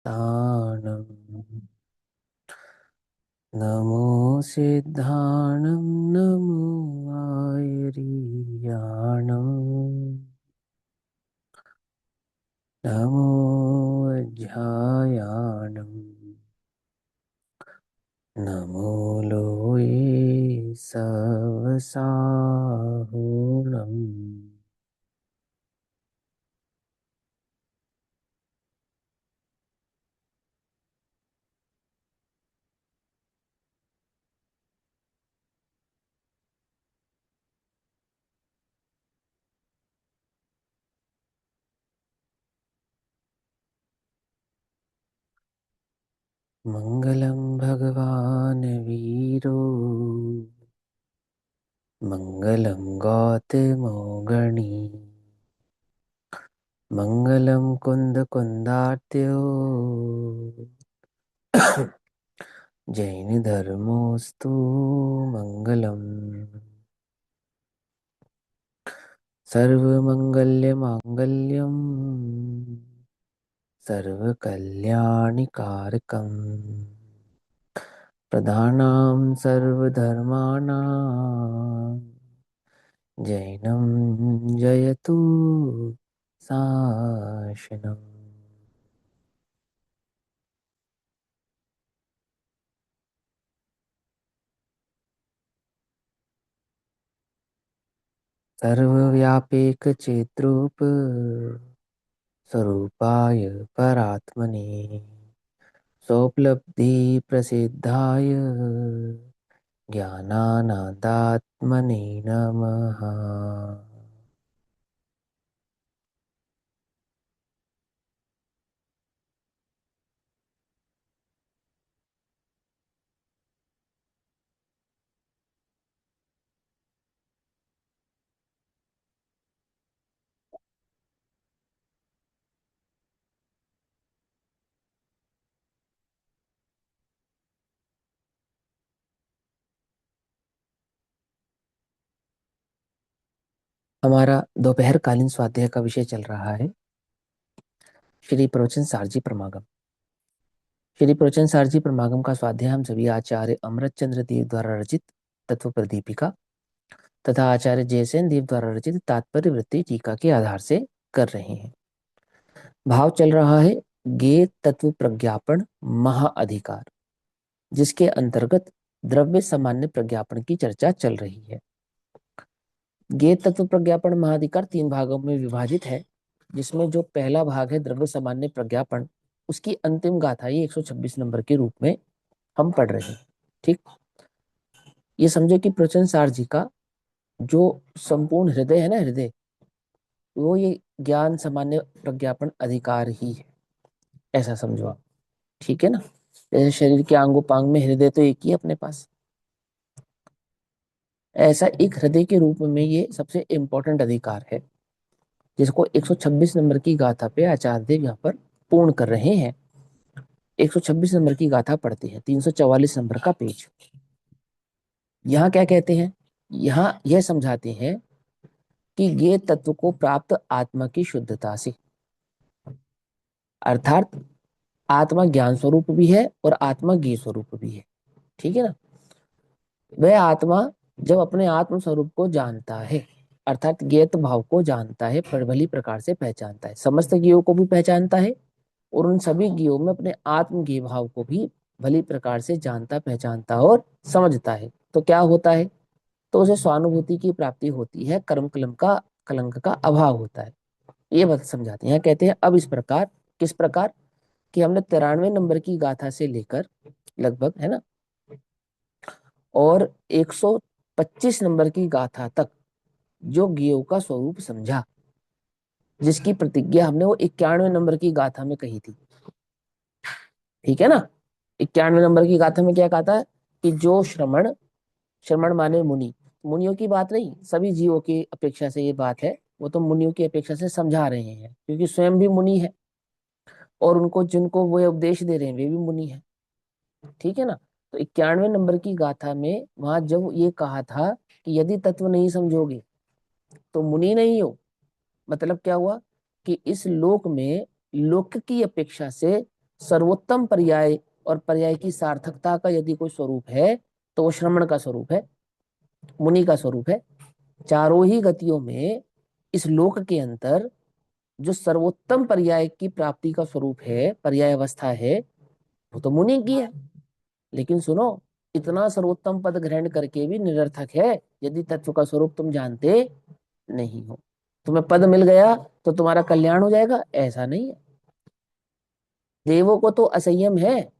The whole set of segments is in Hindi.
ताणं नमो सिद्धाणं नमो आयर्याणं नमो अध्यायाणं नमो लोये सवसाहुणम्। मङ्गलं भगवान् वीरो मङ्गलं गौतमोगणी मङ्गलं कुन्दकुन्दार्त्यो जैनधर्मोऽस्तु मङ्गलम्। सर्वमङ्गल्यमाङ्गल्यम् सर्वकल्याणिकारकम् प्रधानां सर्वधर्माणां जैनं जयतु शासनम्। सर्वव्यापीकचिद्रूप स्वरूपाय परात्मने सोपलब्धिप्रसिद्धाय ज्ञानानन्दात्मने नमः। हमारा दोपहरकालीन स्वाध्याय का विषय चल रहा है श्री प्रवचन सारजी प्रमागम। श्री प्रवचन सारजी प्रमागम का स्वाध्याय हम सभी आचार्य अमृत चंद्र देव द्वारा रचित तत्व प्रदीपिका तथा आचार्य जयसेन देव द्वारा रचित तात्पर्य वृत्ति टीका के आधार से कर रहे हैं। भाव चल रहा है ज्ञेय तत्व प्रज्ञापन महाअधिकार, जिसके अंतर्गत द्रव्य सामान्य प्रज्ञापन की चर्चा चल रही है। ज्ञेय तत्व प्रज्ञापन महाअधिकार 3 भागों में विभाजित है, जिसमें जो पहला भाग है द्रव्य सामान्य प्रज्ञापन, उसकी अंतिम गाथा ये 126 नंबर के रूप में हम पढ़ रहे हैं। ठीक, ये समझो कि प्रवचन सार जी का जो संपूर्ण हृदय है ना, हृदय, वो ये ज्ञान सामान्य प्रज्ञापन अधिकार ही है, ऐसा समझो आप। ठीक है ना। जैसे शरीर के आंगों पांग में हृदय तो एक ही है अपने पास, ऐसा एक हृदय के रूप में ये सबसे इंपॉर्टेंट अधिकार है, जिसको 126 नंबर की गाथा पे आचार्य देव यहाँ पर पूर्ण कर रहे हैं। 126 नंबर की गाथा पढ़ते हैं, 344 नंबर का पेज। यहाँ क्या कहते हैं, यहाँ यह समझाते हैं कि ये तत्व को प्राप्त आत्मा की शुद्धता से, अर्थात आत्मा ज्ञान स्वरूप भी है और आत्मा ज्ञेय स्वरूप भी है। ठीक है ना। वह आत्मा जब अपने आत्म स्वरूप को जानता है, अर्थात ज्ञेयत्व भाव को जानता है, प्रबली प्रकार से पहचानता है, समस्त ज्ञेयों को भी पहचानता है और उन सभी ज्ञेयों में अपने आत्म ज्ञेय भाव को भी भली प्रकार से जानता, पहचानता और समझता है, तो क्या होता है, तो उसे स्वानुभूति की प्राप्ति होती है, कर्म कलम का कलंक का अभाव होता है। ये बात समझाते हैं। कहते हैं अब इस प्रकार, किस प्रकार कि हमने 93 नंबर की गाथा से लेकर लगभग, है ना, और 125 नंबर की गाथा तक जो ज्ञेयों का स्वरूप समझा, जिसकी प्रतिज्ञा हमने वो 91 नंबर की गाथा में कही थी। ठीक है ना। 91 नंबर की गाथा में क्या कहा था कि जो श्रमण, श्रमण माने मुनि, मुनियों की बात नहीं, सभी जीवों की अपेक्षा से ये बात है, वो तो मुनियों की अपेक्षा से समझा रहे हैं, क्योंकि स्वयं भी मुनि है और उनको जिनको वो उपदेश दे रहे हैं वे भी मुनि है। ठीक है ना। तो 91 नंबर की गाथा में वहां जब ये कहा था कि यदि तत्व नहीं समझोगे तो मुनि नहीं हो, मतलब क्या हुआ कि इस लोक में लोक की अपेक्षा से सर्वोत्तम पर्याय और पर्याय की सार्थकता का यदि कोई स्वरूप है तो वो श्रमण का स्वरूप है, मुनि का स्वरूप है। चारों ही गतियों में इस लोक के अंतर जो सर्वोत्तम पर्याय की प्राप्ति का स्वरूप है, पर्याय अवस्था है, वो तो मुनि की है। लेकिन सुनो, इतना सर्वोत्तम पद ग्रहण करके भी निरर्थक है यदि तत्व का स्वरूप तुम जानते नहीं हो। तुम्हें पद मिल गया तो तुम्हारा कल्याण हो जाएगा, ऐसा नहीं है। देवों को तो असंयम है,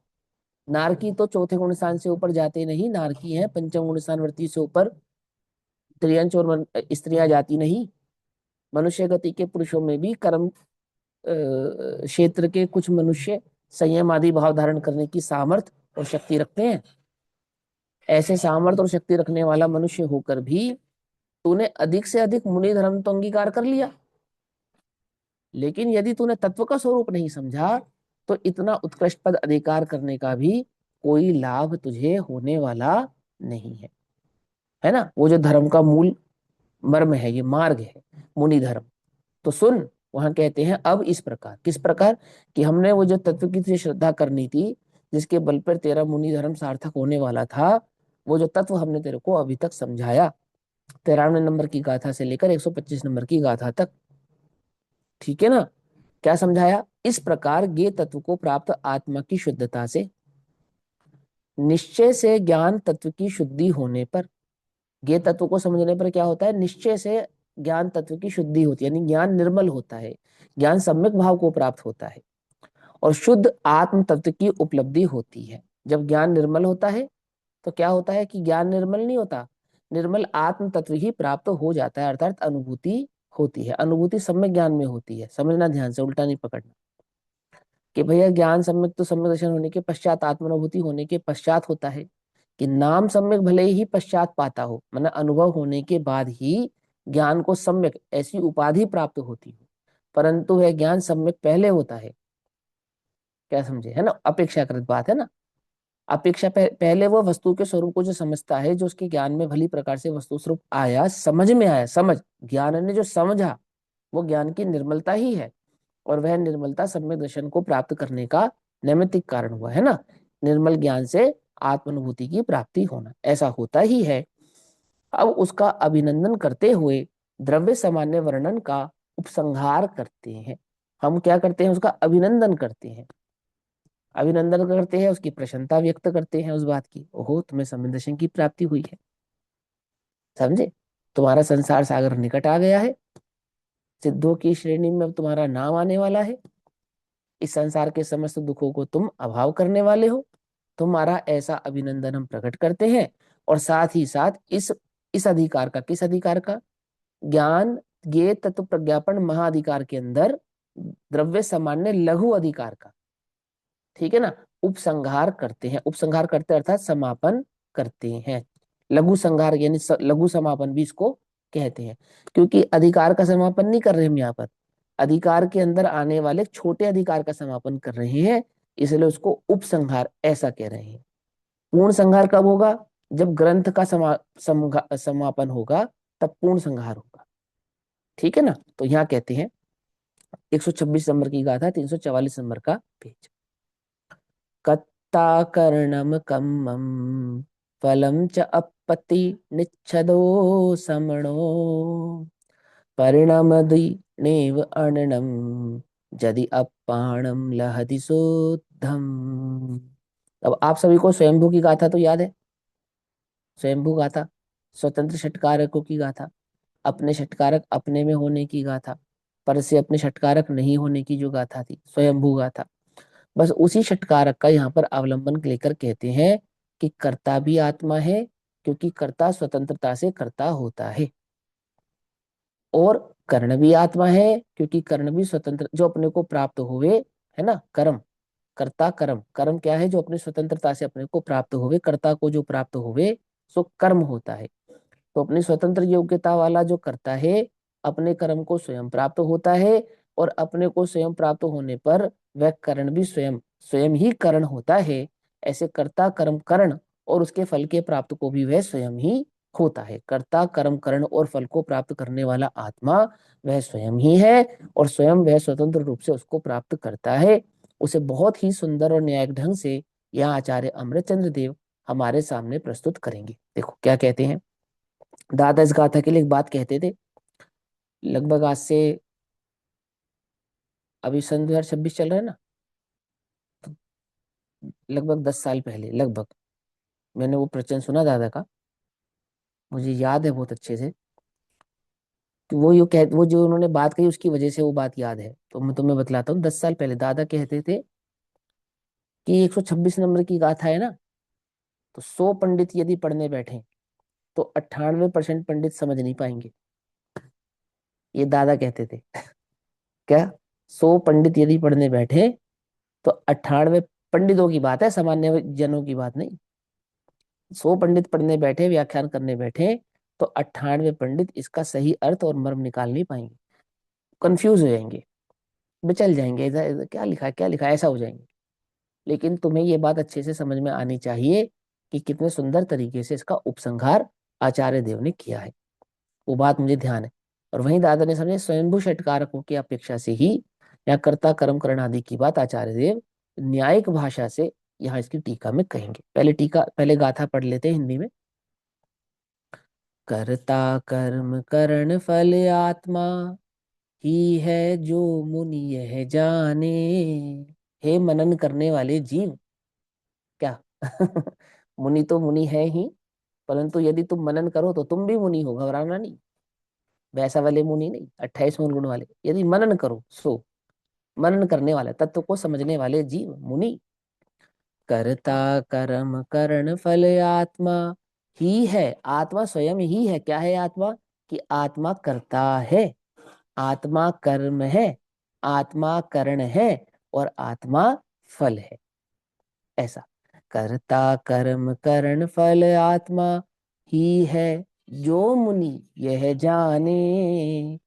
नारकी तो चौथे गुण स्थान से ऊपर जाते नहीं, नारकी है पंचम गुण स्थान वृत्ति से ऊपर, त्रियंच और स्त्रियां जाती नहीं। मनुष्य गति के पुरुषों में भी कर्म क्षेत्र के कुछ मनुष्य संयम आदि भाव धारण करने की सामर्थ्य और शक्ति रखते हैं। ऐसे सामर्थ्य और शक्ति रखने वाला मनुष्य होकर भी तूने अधिक से अधिक मुनि धर्म तो अंगीकार कर लिया, लेकिन यदि तूने तत्व का स्वरूप नहीं समझा तो इतना उत्कृष्ट पद अधिकार करने का भी कोई लाभ तुझे होने वाला नहीं है ना। वो जो धर्म का मूल मर्म है, ये मार्ग है मुनि धर्म। तो सुन, वहां कहते हैं अब इस प्रकार, किस प्रकार कि हमने वो जो तत्व की तुझे श्रद्धा करनी थी, जिसके बल पर तेरा मुनि धर्म सार्थक होने वाला था, वो जो तत्व हमने तेरे को अभी तक समझाया, 93 नंबर की गाथा से लेकर 125 नंबर की गाथा तक, ठीक है ना। क्या समझाया? इस प्रकार ज्ञेय तत्व को प्राप्त आत्मा की शुद्धता से, निश्चय से ज्ञान तत्व की शुद्धि होने पर, ज्ञेय तत्व को समझने पर क्या होता है? निश्चय से ज्ञान तत्व की शुद्धि होती है, यानी ज्ञान निर्मल होता है, ज्ञान सम्यक भाव को प्राप्त होता है और शुद्ध आत्म तत्व की उपलब्धि होती है। जब ज्ञान निर्मल होता है तो क्या होता है कि ज्ञान निर्मल नहीं होता, निर्मल आत्म तत्व ही प्राप्त हो जाता है, अर्थात अनुभूति होती है। अनुभूति सम्यक ज्ञान में होती है, समझना ध्यान से, उल्टा नहीं पकड़ना कि भैया ज्ञान सम्यक तो सम्यक दर्शन होने के पश्चात, आत्मानुभूति होने के पश्चात होता है, कि नाम सम्यक भले ही पश्चात पाता हो, मतलब अनुभव होने के बाद ही ज्ञान को सम्यक ऐसी उपाधि प्राप्त होती हो, परंतु वह ज्ञान सम्यक पहले होता है। क्या समझे? है ना, अपेक्षाकृत बात है ना। अपेक्षा पहले वो वस्तु के स्वरूप को जो समझता है, जो उसके ज्ञान में भली प्रकार से वस्तु स्वरूप आया, समझ में आया, समझ ज्ञान ने जो समझा वो ज्ञान की निर्मलता ही है, और वह निर्मलता सम्यक दर्शन को प्राप्त करने का नैमित्तिक कारण हुआ, है ना। निर्मल ज्ञान से आत्मानुभूति की प्राप्ति होना ऐसा होता ही है। अब उसका अभिनंदन करते हुए द्रव्य सामान्य वर्णन का उपसंहार करते हैं। हम क्या करते हैं? उसका अभिनंदन करते हैं, अभिनंदन करते हैं, उसकी प्रशंसा व्यक्त करते हैं उस बात की, ओहो तुम्हें सम्यक दर्शन की प्राप्ति हुई है, समझे, तुम्हारा संसार सागर निकट आ गया है, सिद्धों की श्रेणी में अब तुम्हारा नाम आने वाला है, इस संसार के समस्त दुखों को तुम अभाव करने वाले हो। तुम्हारा ऐसा अभिनंदन हम प्रकट करते हैं, और साथ ही साथ इस अधिकार का, किस अधिकार का? ज्ञान ज्ञेय तत्व प्रज्ञापन महाअधिकार के अंदर द्रव्य सामान्य लघु अधिकार का, ठीक है ना, उपसंहार करते हैं। उपसंहार करते अर्थात समापन करते हैं। लघु संहार यानी लघु समापन भी इसको कहते हैं, क्योंकि अधिकार का समापन नहीं कर रहे हम यहाँ पर, अधिकार के अंदर आने वाले छोटे अधिकार का समापन कर रहे हैं, इसलिए उसको उपसंहार ऐसा कह रहे हैं। पूर्ण संहार कब होगा? जब ग्रंथ का समापन होगा, तब पूर्ण संहार होगा, ठीक है ना। तो यहाँ कहते हैं 126 नंबर की गाथा, 344 नंबर का पेज, कत्ता कर्णम कम्मम फलम च अपति निच्छदो समणो परिणमदि नेव अर्णनम यदि अपाणम लहति शोद्धम। अब आप सभी को स्वयंभू की गाथा तो याद है, स्वयंभू गाथा, स्वतंत्र षटकारकों की गाथा, अपने षटकारक अपने में होने की गाथा, पर से अपने षटकारक नहीं होने की जो गाथा थी, स्वयंभू गाथा। बस उसी षटकारक का यहाँ पर अवलंबन लेकर कहते हैं कि कर्ता भी आत्मा है, क्योंकि कर्ता स्वतंत्रता से कर्ता होता है, और कर्ण भी आत्मा है, क्योंकि कर्ण भी स्वतंत्र जो अपने को प्राप्त हुए, है ना, कर्म, कर्ता कर्म, कर्म क्या है? जो अपनी स्वतंत्रता से अपने को प्राप्त हुए, कर्ता को जो प्राप्त हुए सो कर्म होता है। तो अपनी स्वतंत्र योग्यता वाला जो करता है, अपने कर्म को स्वयं प्राप्त होता है, और अपने को स्वयं प्राप्त होने पर वह कर्ण भी स्वयं स्वयं ही कर्ण होता है। ऐसे कर्ता कर्म कर्ण और उसके फल के प्राप्त को भी वह स्वयं ही होता है। कर्ता कर्म कर्ण और फल को प्राप्त करने वाला आत्मा वह स्वयं ही है, और स्वयं वह स्वतंत्र रूप से उसको प्राप्त करता है। उसे बहुत ही सुंदर और न्यायिक ढंग से यहाँ आचार्य अमृतचंद्र देव हमारे सामने प्रस्तुत करेंगे। देखो क्या कहते हैं। दादा इस गाथा के लिए एक बात कहते थे, लगभग आज से, अभी सन 2026 चल रहा है ना, लगभग 10 साल पहले लगभग मैंने वो प्रवचन सुना दादा का, मुझे याद है बहुत अच्छे से। तो वो जो उन्होंने बात कही उसकी वजह से वो बात याद है, तो मैं तुम्हें बतलाता हूँ। 10 साल पहले दादा कहते थे कि 126 नंबर की गाथा है ना, तो 100 पंडित यदि पढ़ने बैठे तो 98% पंडित समझ नहीं पाएंगे। ये दादा कहते थे। क्या? 100 पंडित यदि पढ़ने बैठे तो 98, पंडितों की बात है, सामान्य जनों की बात नहीं। 100 पंडित पढ़ने बैठे, व्याख्यान करने बैठे, तो 98 पंडित इसका सही अर्थ और मर्म निकाल नहीं पाएंगे, कंफ्यूज हो जाएंगे, बिचल जाएंगे, इधर इधर क्या लिखा है क्या लिखा है, ऐसा हो जाएंगे। लेकिन तुम्हें ये बात अच्छे से समझ में आनी चाहिए कि कितने सुंदर तरीके से इसका उपसंहार आचार्य देव ने किया है, वो बात मुझे ध्यान है। और वहीं दादा ने समझे स्वयंभू षटकारकों की अपेक्षा से ही यहाँ कर्ता कर्म करण आदि की बात आचार्य देव न्यायिक भाषा से यहाँ इसकी टीका में कहेंगे। पहले गाथा पढ़ लेते हैं हिंदी में। कर्ता कर्म करण फल आत्मा ही है जो मुनि यह जाने। हे मनन करने वाले जीव, क्या? मुनि तो मुनि है ही, परंतु यदि तुम मनन करो तो तुम भी मुनि हो, घबराना नहीं। वैसा वाले मुनि नहीं, 28 मूल गुण वाले। यदि मनन करो सो, मनन करने वाले, तत्व को समझने वाले जीव मुनि। कर्ता कर्म करण फल आत्मा ही है, आत्मा स्वयं ही है। क्या है आत्मा? कि आत्मा करता है, आत्मा कर्म है, आत्मा करण है, और आत्मा फल है। ऐसा कर्ता कर्म करण फल आत्मा ही है जो मुनि यह जाने।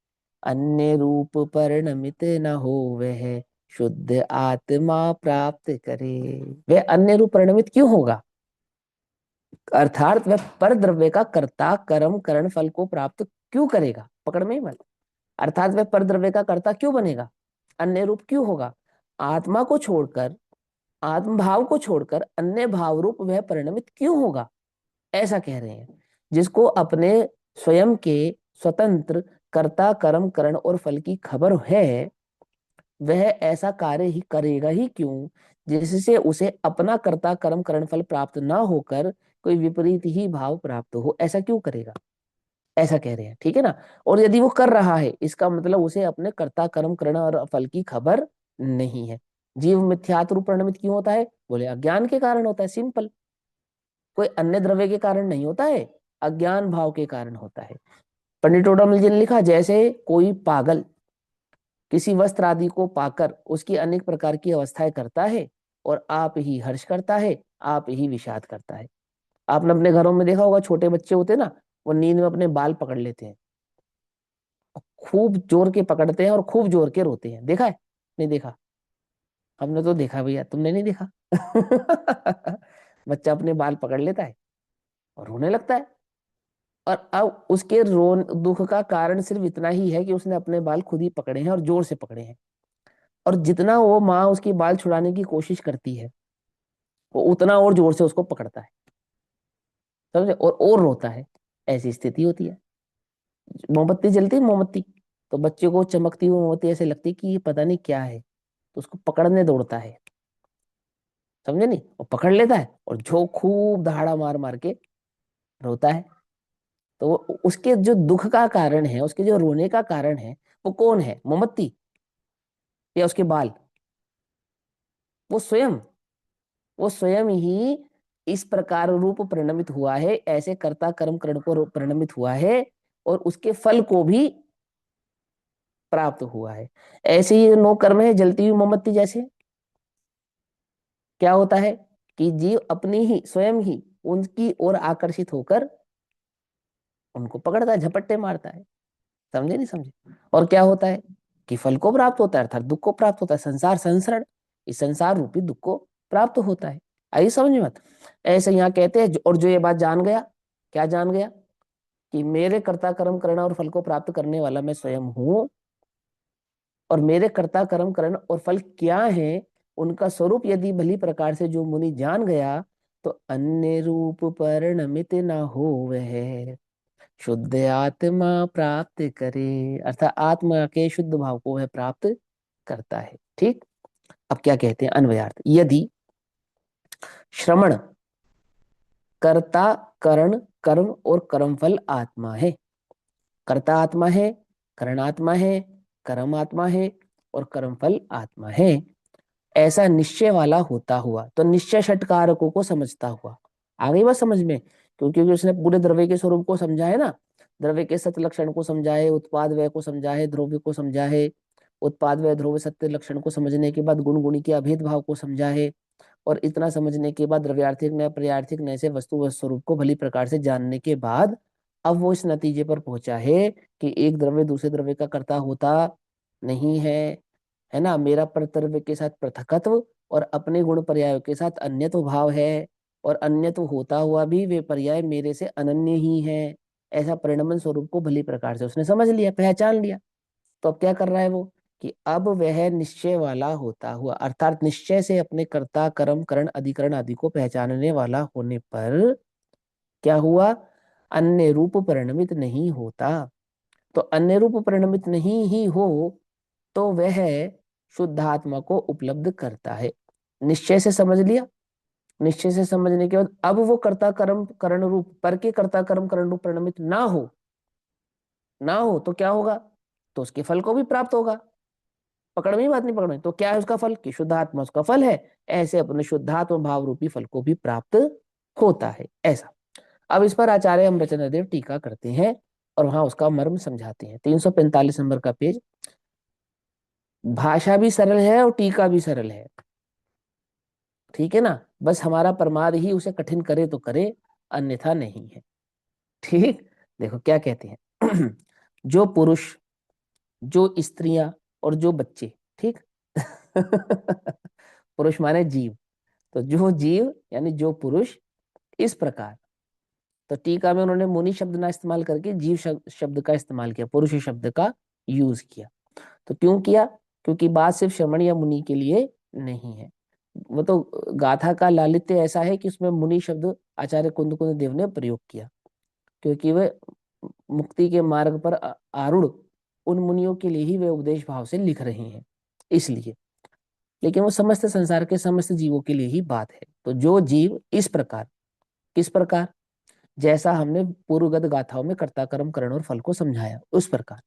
अन्य रूप परिणमित न हो वह शुद्ध आत्मा प्राप्त करे। वह अन्य रूप परिणमित क्यों होगा? अर्थात वह पर द्रव्य का कर्ता कर्म करण फल को प्राप्त क्यों करेगा? पकड़ में ही मत। अर्थात वह पर द्रव्य का कर्ता क्यों बनेगा, अन्य रूप क्यों होगा? आत्मा को छोड़कर, आत्म भाव को छोड़कर अन्य भाव रूप वह परिणमित क्यों होगा, ऐसा कह रहे हैं। जिसको अपने स्वयं के स्वतंत्र कर्ता कर्म करण और फल की खबर है, वह ऐसा कार्य ही करेगा ही क्यों जिससे उसे अपना कर्ता कर्म करण फल प्राप्त ना होकर कोई विपरीत ही भाव प्राप्त हो, ऐसा क्यों करेगा? ऐसा कह रहे हैं, ठीक है ना। और यदि वो कर रहा है, इसका मतलब उसे अपने कर्ता कर्म करण और फल की खबर नहीं है। जीव मिथ्यात्व रूप परिणमित क्यों होता है? बोले अज्ञान के कारण होता है, सिंपल। कोई अन्य द्रव्य के कारण नहीं होता है, अज्ञान भाव के कारण होता है। पंडित टोडामल जी ने लिखा, जैसे कोई पागल किसी वस्त्र आदि को पाकर उसकी अनेक प्रकार की अवस्थाएं करता है, और आप ही हर्ष करता है, आप ही विषाद करता है। आपने अपने घरों में देखा होगा, छोटे बच्चे होते हैं ना, वो नींद में अपने बाल पकड़ लेते हैं, खूब जोर के पकड़ते हैं और खूब जोर के रोते हैं। देखा है? नहीं देखा? हमने तो देखा भैया, तुमने नहीं देखा? बच्चा अपने बाल पकड़ लेता है और रोने लगता है, और अब उसके रोन दुख का कारण सिर्फ इतना ही है कि उसने अपने बाल खुद ही पकड़े हैं और जोर से पकड़े हैं। और जितना वो माँ उसकी बाल छुड़ाने की कोशिश करती है, वो उतना और जोर से उसको पकड़ता है, समझे, और रोता है। ऐसी स्थिति होती है। मोमबत्ती जलती है, मोमबत्ती, तो बच्चे को चमकती हुई मोमबत्ती ऐसे लगती है कि ये पता नहीं क्या है, तो उसको पकड़ने दौड़ता है, समझे नहीं, और पकड़ लेता है और जो खूब दहाड़ा मार मार के रोता है। तो उसके जो दुख का कारण है, उसके जो रोने का कारण है, वो कौन है? मोमबत्ती या उसके बाल? वो स्वयं, वो स्वयं ही इस प्रकार रूप परिणमित हुआ है, ऐसे कर्ता कर्म करण को रूप परिणमित हुआ है, और उसके फल को भी प्राप्त हुआ है। ऐसे ही नो कर्म है, जलती हुई मोमबत्ती जैसे। क्या होता है कि जीव अपनी ही स्वयं ही उनकी ओर आकर्षित होकर उनको पकड़ता है, झपट्टे मारता है, समझे नहीं समझे? और क्या होता है कि फल को प्राप्त होता है, अर्थात दुख को प्राप्त होता है, संसार संसरण, इस संसार रूपी दुख को प्राप्त होता है। आई समझ में मत? ऐसे यहाँ कहते हैं, और जो ये बात जान गया, क्या जान गया? कि मेरे कर्ता कर्म करना और फल को प्राप्त करने वाला मैं स्वयं हूं, और मेरे कर्ता कर्म करण और फल क्या है उनका स्वरूप यदि भली प्रकार से जो मुनि जान गया तो अन्य रूप परिणमित न हो वह शुद्ध आत्मा प्राप्त करे, अर्थात आत्मा के शुद्ध भाव को वह प्राप्त करता है। ठीक। अब क्या कहते हैं अन्वयार्थ, यदि श्रवण कर्ता करण कर्म और कर्मफल आत्मा है, कर्ता आत्मा है, करण आत्मा है, कर्म आत्मा है और कर्मफल आत्मा है, ऐसा निश्चय वाला होता हुआ, तो निश्चय षटकारकों को समझता हुआ, आ गई बात समझ में, क्योंकि उसने पूरे द्रव्य के स्वरूप को समझा है ना, द्रव्य के सत्य लक्षण को समझा है, उत्पाद व्यय को समझा है, द्रव्य को समझा है, उत्पाद व्यय ध्रुव सत्य लक्षण को समझने के बाद गुण गुणी के अभेद भाव को समझा है, और इतना समझने के बाद द्रव्यार्थिक न्याय प्रयार्थिक न्याय से वस्तु व स्वरूप को भली प्रकार से जानने के बाद अब वो इस नतीजे पर पहुंचा है कि एक द्रव्य दूसरे द्रव्य का कर्ता होता नहीं है ना, मेरा परद्रव्य के साथ पृथकत्व और अपने गुण पर्यायों के साथ अन्यत्व भाव है, और अन्यत्व होता हुआ भी वे पर्याय मेरे से अनन्य ही है, ऐसा परिणमन स्वरूप को भली प्रकार से उसने समझ लिया, पहचान लिया। तो अब क्या कर रहा है वो, कि अब वह निश्चय वाला होता हुआ, अर्थात निश्चय से अपने कर्ता कर्म करण अधिकरण आदि को पहचानने वाला होने पर क्या हुआ, अन्य रूप परिणमित नहीं होता। तो अन्य रूप परिणमित नहीं ही हो तो वह शुद्धात्मा को उपलब्ध करता है। निश्चय से समझ लिया, निश्चय से समझने के बाद अब वो कर्ता कर्म करण रूप पर के कर्ता कर्म करण रूप परिणमित ना हो तो क्या होगा, तो उसके फल को भी प्राप्त होगा। पकड़ में, बात नहीं पकड़ में, तो क्या है उसका फल, कि शुद्धात्मा उसका फल है, ऐसे अपने शुद्धात्मा भाव रूपी फल को भी प्राप्त होता है, ऐसा। अब इस पर आचार्य अमृतचंद्र टीका करते हैं और वहां उसका मर्म समझाते हैं। 345 नंबर का पेज। भाषा भी सरल है और टीका भी सरल है, ठीक है ना, बस हमारा प्रमाद ही उसे कठिन करे तो करे, अन्यथा नहीं है। ठीक। देखो क्या कहते हैं जो पुरुष, जो स्त्रियां और जो बच्चे, ठीक पुरुष माने जीव, तो जो जीव यानी जो पुरुष, इस प्रकार, तो टीका में उन्होंने मुनि शब्द ना इस्तेमाल करके जीव शब्द का इस्तेमाल किया, पुरुष शब्द का यूज किया। तो क्यों किया, क्योंकि बात सिर्फ श्रमण या मुनि के लिए नहीं है, वो तो गाथा का लालित्य ऐसा है कि उसमें मुनि शब्द आचार्य कुंद कुंद देव ने प्रयोग किया, क्योंकि वे मुक्ति के मार्ग पर आरूढ़ उन मुनियों के लिए ही वे उपदेश भाव से लिख रहे हैं, इसलिए। लेकिन वो समस्त संसार के समस्त जीवों के लिए ही बात है। तो जो जीव इस प्रकार, किस प्रकार, जैसा हमने पूर्वगत गाथाओं में कर्ता कर्म करण और फल को समझाया उस प्रकार,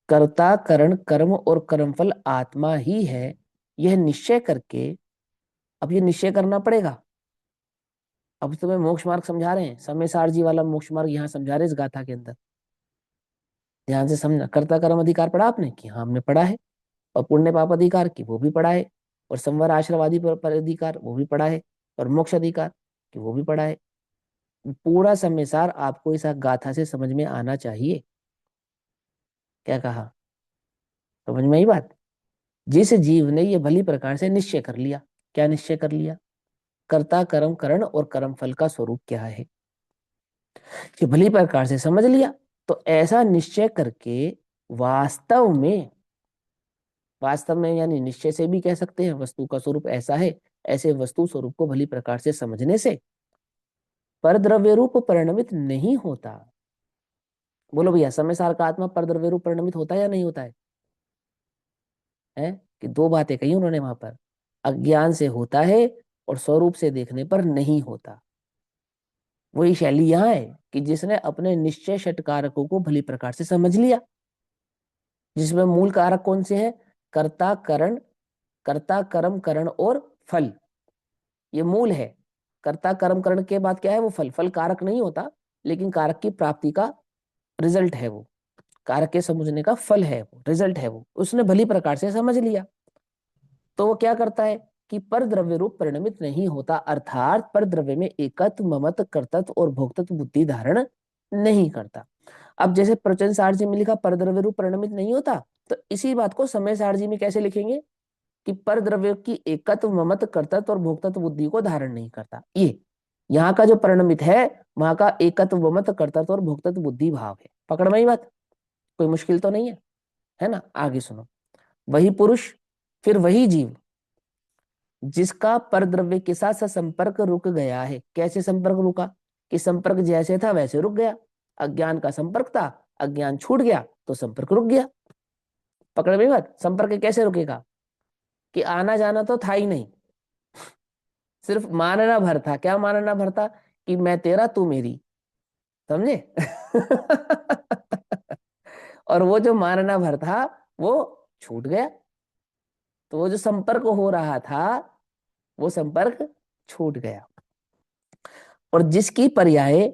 कर्ता करण कर्म और कर्मफल आत्मा ही है, यह निश्चय करके, अब ये निश्चय करना पड़ेगा। अब तुम्हें मोक्ष मार्ग समझा रहे हैं, समय सारजी वाला मोक्ष मार्ग यहाँ समझा रहे इस गाथा के अंदर, ध्यान से समझना। कर्ता कर्म अधिकार पढ़ा आपने, कि हाँ हमने पढ़ा है, और पुण्य पाप अधिकार की वो भी पढ़ा है, और संवर आश्रम आदि पर अधिकार वो भी पढ़ा है, और मोक्ष अधिकार की वो भी पढ़ा है। पूरा समय सार आपको इस गाथा से समझ में आना चाहिए। क्या कहा, समझ में आई बात। जिस जीव ने ये भली प्रकार से निश्चय कर लिया, क्या निश्चय कर लिया, कर्ता कर्म करण और कर्म फल का स्वरूप क्या है, ये भली प्रकार से समझ लिया, तो ऐसा निश्चय करके वास्तव में, वास्तव में यानी निश्चय से भी कह सकते हैं वस्तु का स्वरूप ऐसा है, ऐसे वस्तु स्वरूप को भली प्रकार से समझने से पर द्रव्य रूप परिणमित नहीं होता। बोलो भैया, समय सार का आत्मा पर द्रव्य रूप परिणमित होता है या नहीं होता है कि दो बातें कही उन्होंने वहां पर, अज्ञान से होता है और स्वरूप से देखने पर नहीं होता। वही शैली यहाँ है कि जिसने अपने निश्चय षटकारकों को भली प्रकार से समझ लिया, जिसमें मूल कारक कौन से हैं, कर्ता करण, कर्ता कर्म करण और फल, ये मूल है। कर्ता कर्म करण के बाद क्या है, वो फल, फल कारक नहीं होता, लेकिन कारक की प्राप्ति का रिजल्ट है वो, कारक के समझने का फल है वो, रिजल्ट है वो, उसने भली प्रकार से समझ लिया। तो वो क्या करता है कि पर द्रव्य रूप परिणमित नहीं होता, अर्थात पर द्रव्य में एकत्व ममत्व कर्तत्व और भोक्तत्व बुद्धि धारण नहीं करता। अब जैसे प्रवचन सारजी में लिखा पर द्रव्य रूप परिणमित नहीं होता, तो इसी बात को समय सारजी में कैसे लिखेंगे कि पर द्रव्य की एकत्व ममत्व कर्तत्व और भोक्तत्व बुद्धि को धारण नहीं करता। ये यहाँ का जो परिणमित है, वहां का एकत्व ममत्व कर्तत्व और भोक्तत्व बुद्धि भाव है। पकड़ में ही बात, कोई मुश्किल तो नहीं है ना। आगे सुनो, वही पुरुष फिर वही जीव, जिसका परद्रव्य के साथ संपर्क रुक गया है। कैसे संपर्क रुका? कि संपर्क जैसे था वैसे रुक गया। अज्ञान का संपर्क था, अज्ञान छूट गया तो संपर्क रुक गया। पकड़ में बात? संपर्क कैसे रुकेगा? कि आना जाना तो था ही नहीं, सिर्फ मानना भर था। क्या मानना भर था? कि मैं तेरा तू मेरी, समझे? और वो जो मानना भर था वो छूट गया, तो वो जो संपर्क हो रहा था वो संपर्क छूट गया। और जिसकी पर्याय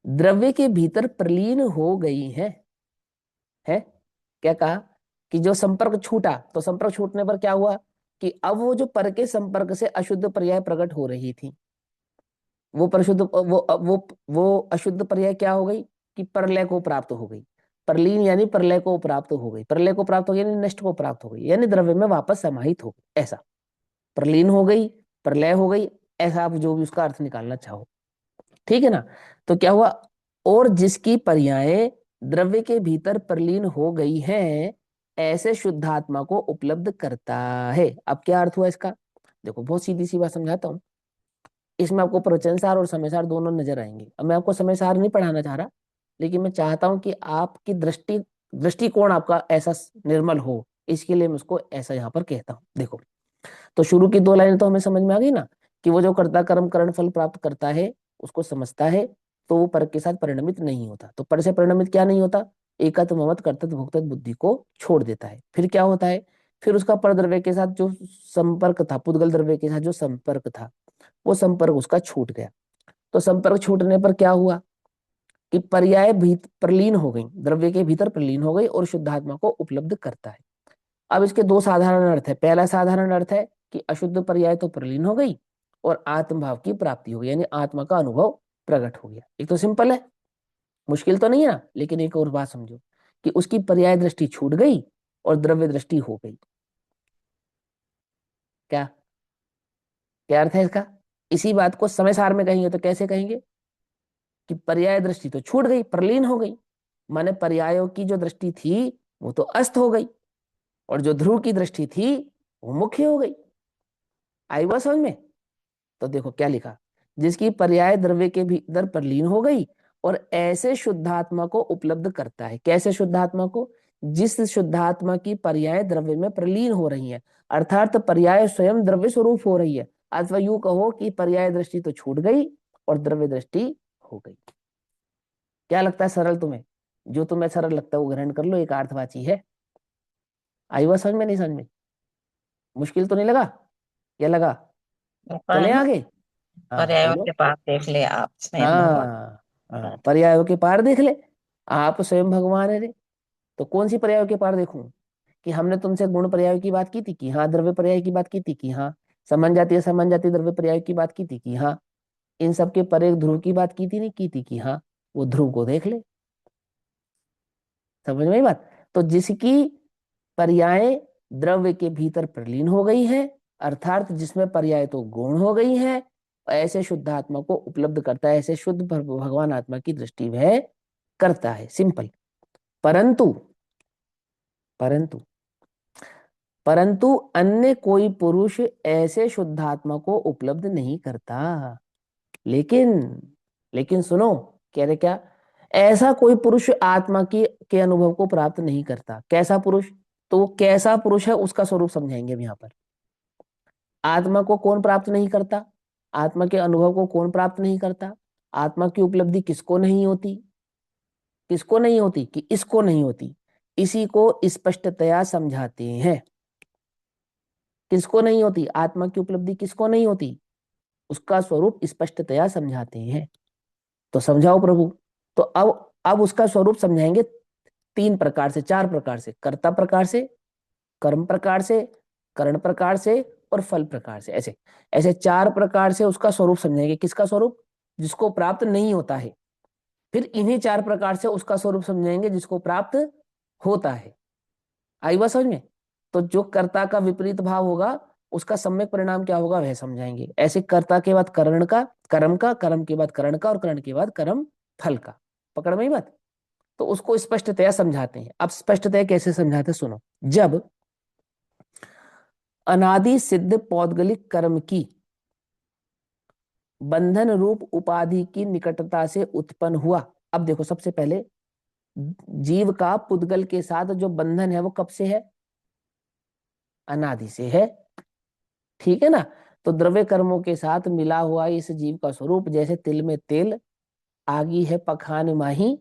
द्रव्य के भीतर प्रलीन हो गई है। क्या कहा? कि जो संपर्क छूटा, तो संपर्क छूटने पर क्या हुआ? कि अब वो जो पर के संपर्क से अशुद्ध पर्याय प्रकट हो रही थी, वो परिशुद्ध वो अशुद्ध पर्याय क्या हो गई? कि प्रलय को प्राप्त हो गई। प्रलीन यानी प्रलय को प्राप्त हो गई, प्रलय को प्राप्त हो गई यानी नष्ट को प्राप्त हो गई, यानी द्रव्य में वापस समाहित हो गई, ऐसा। प्रलीन हो गई, प्रलय हो गई, ऐसा आप जो भी उसका अर्थ निकालना चाहो, ठीक है ना? तो क्या हुआ? और जिसकी पर्याय द्रव्य के भीतर प्रलीन हो गई है, ऐसे शुद्धात्मा को उपलब्ध करता है। अब क्या अर्थ हुआ इसका? देखो, बहुत सीधी सी बात समझाता हूँ। इसमें आपको प्रवचन सार और समय सार दोनों नजर आएंगे। अब मैं आपको समय सार नहीं पढ़ाना चाह रहा, लेकिन मैं चाहता हूं कि आपकी दृष्टिकोण आपका ऐसा निर्मल हो, इसके लिए मैं उसको ऐसा यहाँ पर कहता हूँ। देखो, तो शुरू की 2 लाइनें तो हमें समझ में आ गई ना, कि वो जो कर्ता कर्म करण फल प्राप्त करता है उसको समझता है, तो वो पर के साथ परिणमित नहीं होता। तो पर से परिणमित क्या नहीं होता? एकत्व ममत्व कर्तव्य भोक्तव्य बुद्धि को छोड़ देता है। फिर क्या होता है? फिर उसका पर द्रव्य के साथ जो संपर्क था, पुद्गल द्रव्य के साथ जो संपर्क था, वो संपर्क उसका छूट गया। तो संपर्क छूटने पर क्या हुआ? कि पर्याय प्रलीन हो गई, द्रव्य के भीतर प्रलीन हो गई और शुद्धात्मा को उपलब्ध करता है। अब इसके 2 साधारण अर्थ है। पहला साधारण अर्थ है कि अशुद्ध पर्याय तो प्रलीन हो गई और आत्मभाव की प्राप्ति हो गई, यानी आत्मा का अनुभव प्रकट हो गया। एक तो सिंपल है, मुश्किल तो नहीं है ना। लेकिन एक और बात समझो, कि उसकी पर्याय दृष्टि छूट गई और द्रव्य दृष्टि हो गई। क्या क्या अर्थ है इसका? इसी बात को समय सार में कहेंगे तो कैसे कहेंगे? कि पर्याय दृष्टि तो छूट गई, प्रलीन हो गई, माने पर्यायों की जो दृष्टि थी वो तो अस्त हो गई, और जो ध्रुव की दृष्टि थी वो मुख्य हो गई। आई बात समझ में? तो देखो क्या लिखा, जिसकी पर्याय द्रव्य के भीतर प्रलीन हो गई और ऐसे शुद्धात्मा को उपलब्ध करता है। कैसे शुद्धात्मा को? जिस शुद्धात्मा की पर्याय द्रव्य में प्रलीन हो रही है, अर्थात पर्याय स्वयं द्रव्य स्वरूप हो रही है। अथवा यूं कहो कि पर्याय दृष्टि तो छूट गई और द्रव्य दृष्टि हो गई। क्या लगता है सरल तुम्हें? जो तुम्हें सरल लगता है वो ग्रहण कर लो, एक अर्थवाची है। आई बात समझ में? नहीं समझ में? मुश्किल तो नहीं लगा? या लगा? होता है चले ना, आगे? हाँ पर्यायों बोलो। के पास देख ले आप स्वयं भगवान। हाँ हाँ, पर्यायों के पार देख ले, आप स्वयं भगवान है रे। तो कौन सी पर्यायों के पार देखूं? कि हमने तुमसे गुण पर्याय की बात की थी कि हाँ, द्रव्य पर्याय की बात की थी कि हाँ, समन जातीय द्रव्य पर्याय की बात की थी कि हाँ, इन सब के पर एक ध्रुव की बात की थी नहीं की थी कि हाँ, वो ध्रुव को देख ले। समझ में आई बात? तो जिसकी पर्याय द्रव्य के भीतर प्रलीन हो गई है, अर्थात जिसमें पर्याय तो गुण हो गई है, ऐसे शुद्ध आत्मा को उपलब्ध करता है। ऐसे शुद्ध भगवान आत्मा की दृष्टि वह करता है। सिंपल। परंतु परंतु परंतु अन्य कोई पुरुष ऐसे शुद्धात्मा को उपलब्ध नहीं करता। लेकिन लेकिन सुनो, कह रहे क्या? ऐसा कोई पुरुष आत्मा की के अनुभव को प्राप्त नहीं करता। कैसा पुरुष? तो वो कैसा पुरुष है उसका स्वरूप समझाएंगे अब यहाँ पर। आत्मा को कौन प्राप्त नहीं करता? आत्मा के अनुभव को कौन प्राप्त नहीं करता? आत्मा की उपलब्धि किसको नहीं होती? किसको नहीं होती? कि इसको नहीं होती। इसी को स्पष्टतया समझाते हैं। किसको नहीं होती आत्मा की उपलब्धि? किसको नहीं होती? उसका स्वरूप स्पष्टतया समझाते हैं। तो समझाओ प्रभु। तो अब उसका स्वरूप समझाएंगे 3 प्रकार से, 4 प्रकार से। कर्ता प्रकार से, कर्म प्रकार से, करण प्रकार से और फल प्रकार से। ऐसे ऐसे 4 प्रकार से उसका स्वरूप समझाएंगे। किसका स्वरूप? जिसको प्राप्त नहीं होता है। फिर इन्हीं 4 प्रकार से उसका स्वरूप समझाएंगे जिसको प्राप्त होता है। आई बात समझ में? तो जो कर्ता का विपरीत भाव होगा उसका सम्यक परिणाम क्या होगा वह समझाएंगे। ऐसे कर्ता के बाद करण का, कर्म का, कर्म के बाद करण का और करण के बाद कर्म फल का। पकड़ में ही बात? तो उसको स्पष्टतया समझाते हैं। अब स्पष्टतया कैसे समझाते हैं सुनो। जब अनादि सिद्ध पौद्गलिक कर्म की बंधन रूप उपाधि की निकटता से उत्पन्न हुआ। अब देखो, सबसे पहले जीव का पुद्गल के साथ जो बंधन है वो कब से है? अनादि से है। ठीक है ना? तो द्रव्य कर्मों के साथ मिला हुआ इस जीव का स्वरूप, जैसे तिल में तेल, आगी है पखान माही,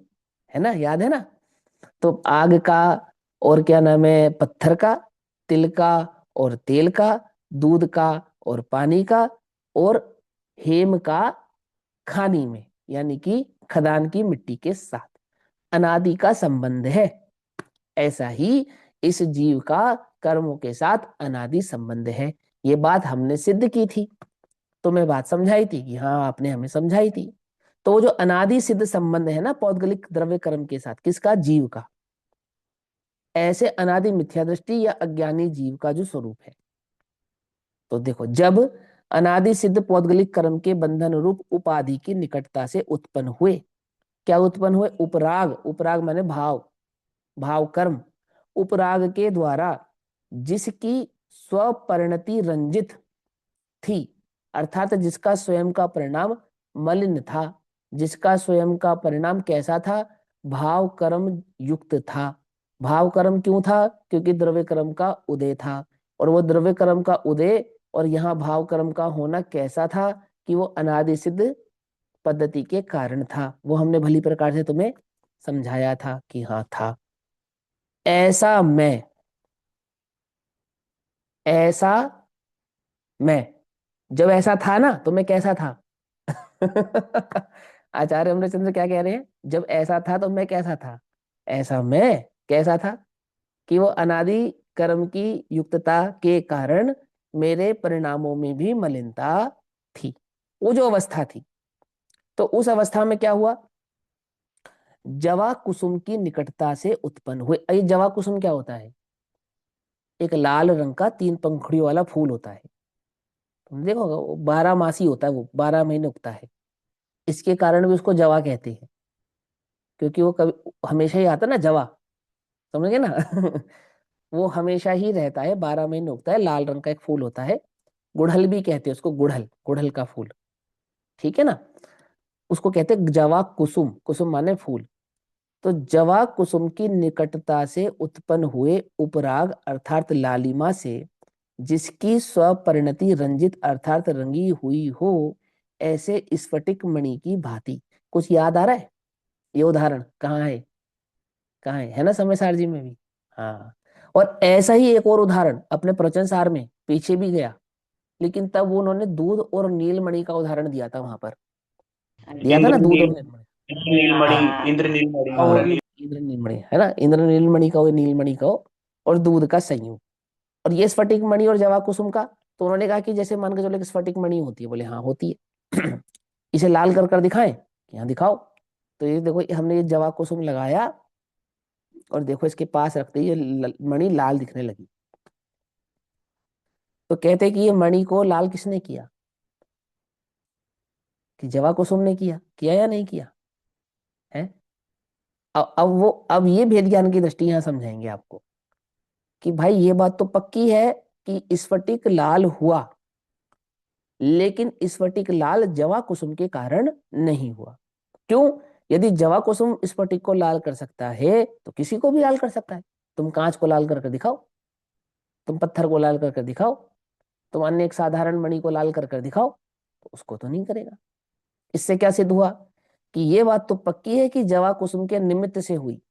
है ना, याद है ना? तो आग का और क्या नाम है, पत्थर का, तिल का और तेल का, दूध का और पानी का, और हेम का खानी में, यानी कि खदान की मिट्टी के साथ अनादि का संबंध है। ऐसा ही इस जीव का कर्मों के साथ अनादि संबंध है। ये बात हमने सिद्ध की थी, तो मैं बात समझाई थी कि हाँ, आपने हमें समझाई थी। तो वो जो अनादि सिद्ध संबंध है ना पौद्गलिक द्रव्य कर्म के साथ, किसका? जीव का। ऐसे अनादि मिथ्या दृष्टि या अज्ञानी जीव का जो स्वरूप है। तो देखो, जब अनादि सिद्ध पौद्गलिक कर्म के बंधन रूप उपाधि की निकटता से उत्पन्न हुए, क्या उत्पन्न हुए? उपराग, उपराग माने भाव, भाव कर्म, उपराग के द्वारा जिसकी स्वपरिणति रंजित थी, अर्थात जिसका स्वयं का परिणाम मलिन था, जिसका स्वयं का परिणाम कैसा था? भाव कर्म युक्त था। भाव कर्म क्यों था? क्योंकि द्रव्य कर्म का उदय था, और वो द्रव्य कर्म का उदय और यहाँ भाव कर्म का होना कैसा था? कि वो अनादि सिद्ध पद्धति के कारण था। वो हमने भली प्रकार से तुम्हें समझाया था कि हाँ था। ऐसा मैं, ऐसा मैं, जब ऐसा था ना तो मैं कैसा था? आचार्य अमृतचंद्र क्या कह रहे हैं? जब ऐसा था तो मैं कैसा था? ऐसा मैं कैसा था? कि वो अनादि कर्म की युक्तता के कारण मेरे परिणामों में भी मलिनता थी। वो जो अवस्था थी, तो उस अवस्था में क्या हुआ? जवा कुसुम की निकटता से उत्पन्न हुए। ये जवा कुसुम क्या होता है? एक लाल रंग का 3 पंखुड़ियों वाला फूल होता है। तुम देखोगे, वो 12 मासी होता है, वो 12 महीने उगता है। इसके कारण भी उसको जवा कहते हैं, क्योंकि वो कभी हमेशा ही आता ना, जवा, समझ गए ना? वो हमेशा ही रहता है, 12 महीने उगता है, लाल रंग का एक फूल होता है। गुड़हल भी कहते हैं उसको, गुड़हल, गुड़हल का फूल। ठीक है ना? उसको कहते हैं जवा कुसुम, कुसुम माने फूल। तो जवा कुसुम की निकटता से उत्पन्न हुए उपराग अर्थात लालिमा से जिसकी स्वपरिणति रंजित अर्थात रंगी हुई हो, ऐसे स्फटिक मणि की भांति। कुछ याद आ रहा है? ये उदाहरण कहाँ है? कहाँ है ना, समय सारजी में भी। हाँ। और ऐसा ही एक और उदाहरण अपने प्रवचन सार में पीछे भी गया, लेकिन तब उन्होंने दूध और नीलमणि का उदाहरण दिया था वहां पर। दिया था ना, इंद्र दूध और नील नीलमणि। नीलमणि हाँ, इंद्र नीलमणि हाँ, वो और इंद्र नीलमणि है ना, इंद्र नीलमणि का, वो नीलमणि का और दूध का संयोग। और ये स्फटिक मणि और जवा कुसुम का, तो उन्होंने कहा कि जैसे मान के चलो कि स्फटिक मणि होती है। बोले हाँ होती है। इसे लाल कर दिखाएं? यहाँ दिखाओ। तो ये देखो, हमने ये जवा कुसुम लगाया, और देखो इसके पास रखते ही ये मणि लाल दिखने लगी। तो कहते हैं कि ये मणि को लाल किसने किया? कि जवा कुसुम ने किया, किया या नहीं किया है? अब ये भेद ज्ञान की दृष्टि यहाँ समझाएंगे आपको कि भाई ये बात तो पक्की है कि स्फटिक लाल हुआ, लेकिन स्फटिक लाल जवा कुसुम के कारण नहीं हुआ। क्यों? यदि जवा कुसुम स्फटिक को लाल कर सकता है तो किसी को भी लाल कर सकता है। तुम कांच को लाल करके दिखाओ, तुम पत्थर को लाल करके दिखाओ, तुम अन्य एक साधारण मणि को लाल कर दिखाओ, तो उसको तो नहीं करेगा। इससे क्या सिद्ध हुआ? कि ये बात तो पक्की है कि जवा कुसुम के निमित्त से हुई,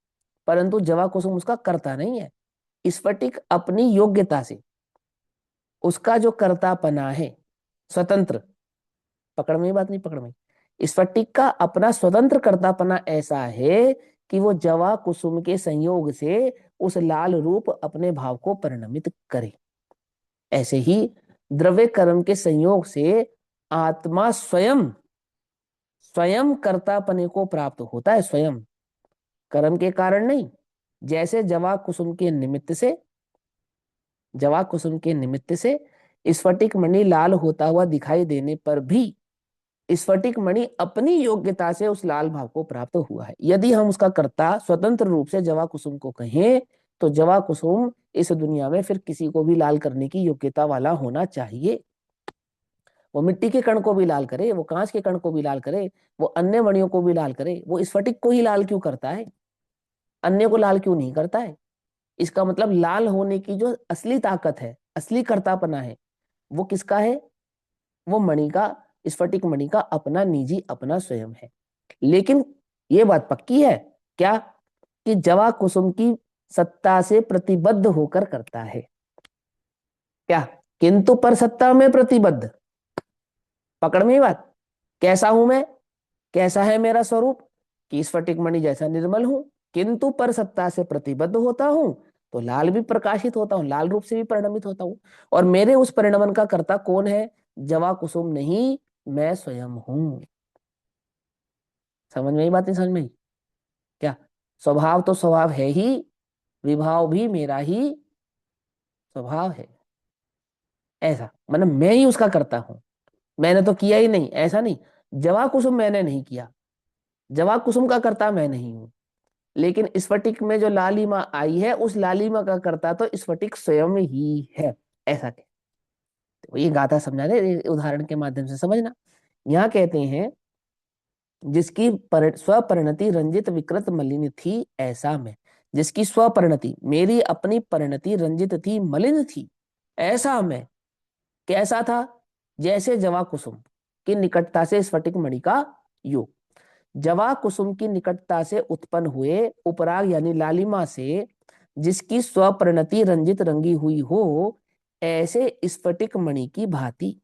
परंतु जवा कुसुम उसका कर्ता नहीं है। स्फटिक अपनी योग्यता से, उसका जो कर्तापना है, स्वतंत्र, पकड़ में, बात नहीं पकड़ में, स्फटिक का अपना स्वतंत्र कर्तापना ऐसा है कि वो जवा कुसुम के संयोग से उस लाल रूप अपने भाव को परिणमित करे। ऐसे ही द्रव्य कर्म के संयोग से आत्मा स्वयं, स्वयं कर्तापने को प्राप्त होता है, स्वयं, कर्म के कारण नहीं। जैसे जवा कुसुम के निमित्त से, जवा कुसुम के निमित्त से स्फटिक मणि लाल होता हुआ दिखाई देने पर भी स्फटिक मणि अपनी योग्यता से उस लाल भाव को प्राप्त हुआ है। यदि हम उसका कर्ता स्वतंत्र रूप से जवा कुसुम को कहें, तो जवा कुसुम इस दुनिया में फिर किसी को भी लाल करने की योग्यता वाला होना चाहिए। वो मिट्टी के कण को भी लाल करे, वो कांच के कण को भी लाल करे, वो अन्य मणियों को भी लाल करे, वो स्फटिक को ही लाल क्यों करता है, अन्य को लाल क्यों नहीं करता है? इसका मतलब लाल होने की जो असली ताकत है, असली कर्तापना है, वो किसका है? वो मणि का, स्फटिक मणि का अपना निजी, अपना स्वयं है। लेकिन ये बात पक्की है क्या, कि जवा कुसुम की सत्ता से प्रतिबद्ध होकर करता है क्या? किंतु पर सत्ता में प्रतिबद्ध। पकड़ में ही बात। कैसा हूं मैं, कैसा है मेरा स्वरूप, कि स्फटिक मणि जैसा निर्मल हूं, किंतु पर सत्ता से प्रतिबद्ध होता हूं, तो लाल भी प्रकाशित होता हूं, लाल रूप से भी परिणमित होता हूं। और मेरे उस परिणमन का कर्ता कौन है? जवा कुसुम नहीं, मैं स्वयं हूं। समझ में ही बात नहीं समझ में ही? क्या स्वभाव तो स्वभाव है ही, विभाव भी मेरा ही स्वभाव है। ऐसा मतलब मैं ही उसका करता हूं, मैंने तो किया ही नहीं, ऐसा नहीं। जवा कुसुम मैंने नहीं किया, जवा कुसुम का कर्ता मैं नहीं हूं, लेकिन स्फटिक में जो लालिमा आई है, उस लालिमा का कर्ता तो स्फटिक स्वयं ही है। ऐसा कह, तो ये गाथा समझा दे उदाहरण के माध्यम से समझना। यहाँ कहते हैं, जिसकी स्वपरिणति रंजित विकृत मलिन थी, ऐसा मैं। जिसकी स्वपरिणति, मेरी अपनी परिणति रंजित थी, मलिन थी, ऐसा मैं कैसा था? जैसे जवा कुसुम की निकटता से स्फटिक मणि का योग। जवा कुसुम की निकटता से उत्पन्न हुए उपराग यानी लालिमा से जिसकी स्वपरिणति रंजित रंगी हुई हो, ऐसे स्फटिक मणि की भांति।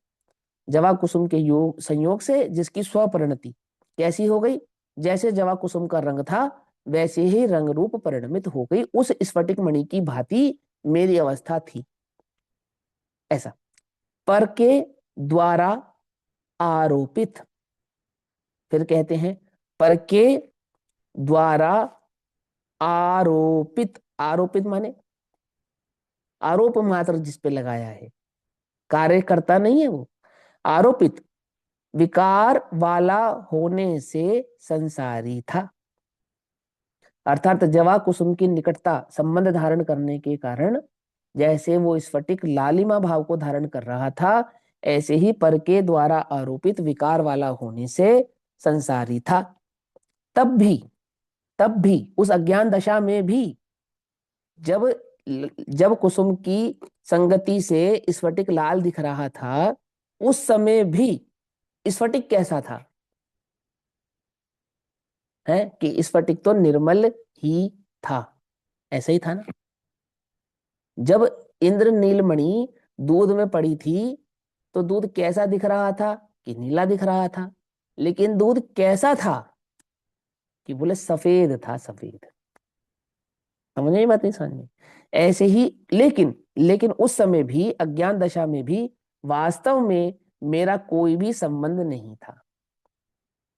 जवा कुसुम के योग संयोग से जिसकी स्वपरिणति कैसी हो गई? जैसे जवा कुसुम का रंग था, वैसे ही रंग रूप परिणमित हो गई, उस स्फटिक मणि की भांति मेरी अवस्था थी। ऐसा पर के द्वारा आरोपित। फिर कहते हैं, पर के द्वारा आरोपित। आरोपित माने आरोप मात्र जिस पे लगाया है, कार्य करता नहीं है वो। आरोपित विकार वाला होने से संसारी था। अर्थात जवा कुसुम की निकटता संबंध धारण करने के कारण जैसे वो स्फटिक लालिमा भाव को धारण कर रहा था, ऐसे ही पर के द्वारा आरोपित विकार वाला होने से संसारी था। तब भी, तब भी उस अज्ञान दशा में भी, जब जब कुसुम की संगति से स्फटिक लाल दिख रहा था, उस समय भी स्फटिक कैसा था? है कि स्फटिक तो निर्मल ही था। ऐसा ही था ना। जब इंद्र नीलमणि दूध में पड़ी थी, तो दूध कैसा दिख रहा था? कि नीला दिख रहा था। लेकिन दूध कैसा था? कि बोले सफेद था, सफेद। समझ में बात नहीं समझ में? ऐसे ही, लेकिन लेकिन उस समय भी अज्ञान दशा में भी वास्तव में मेरा कोई भी संबंध नहीं था।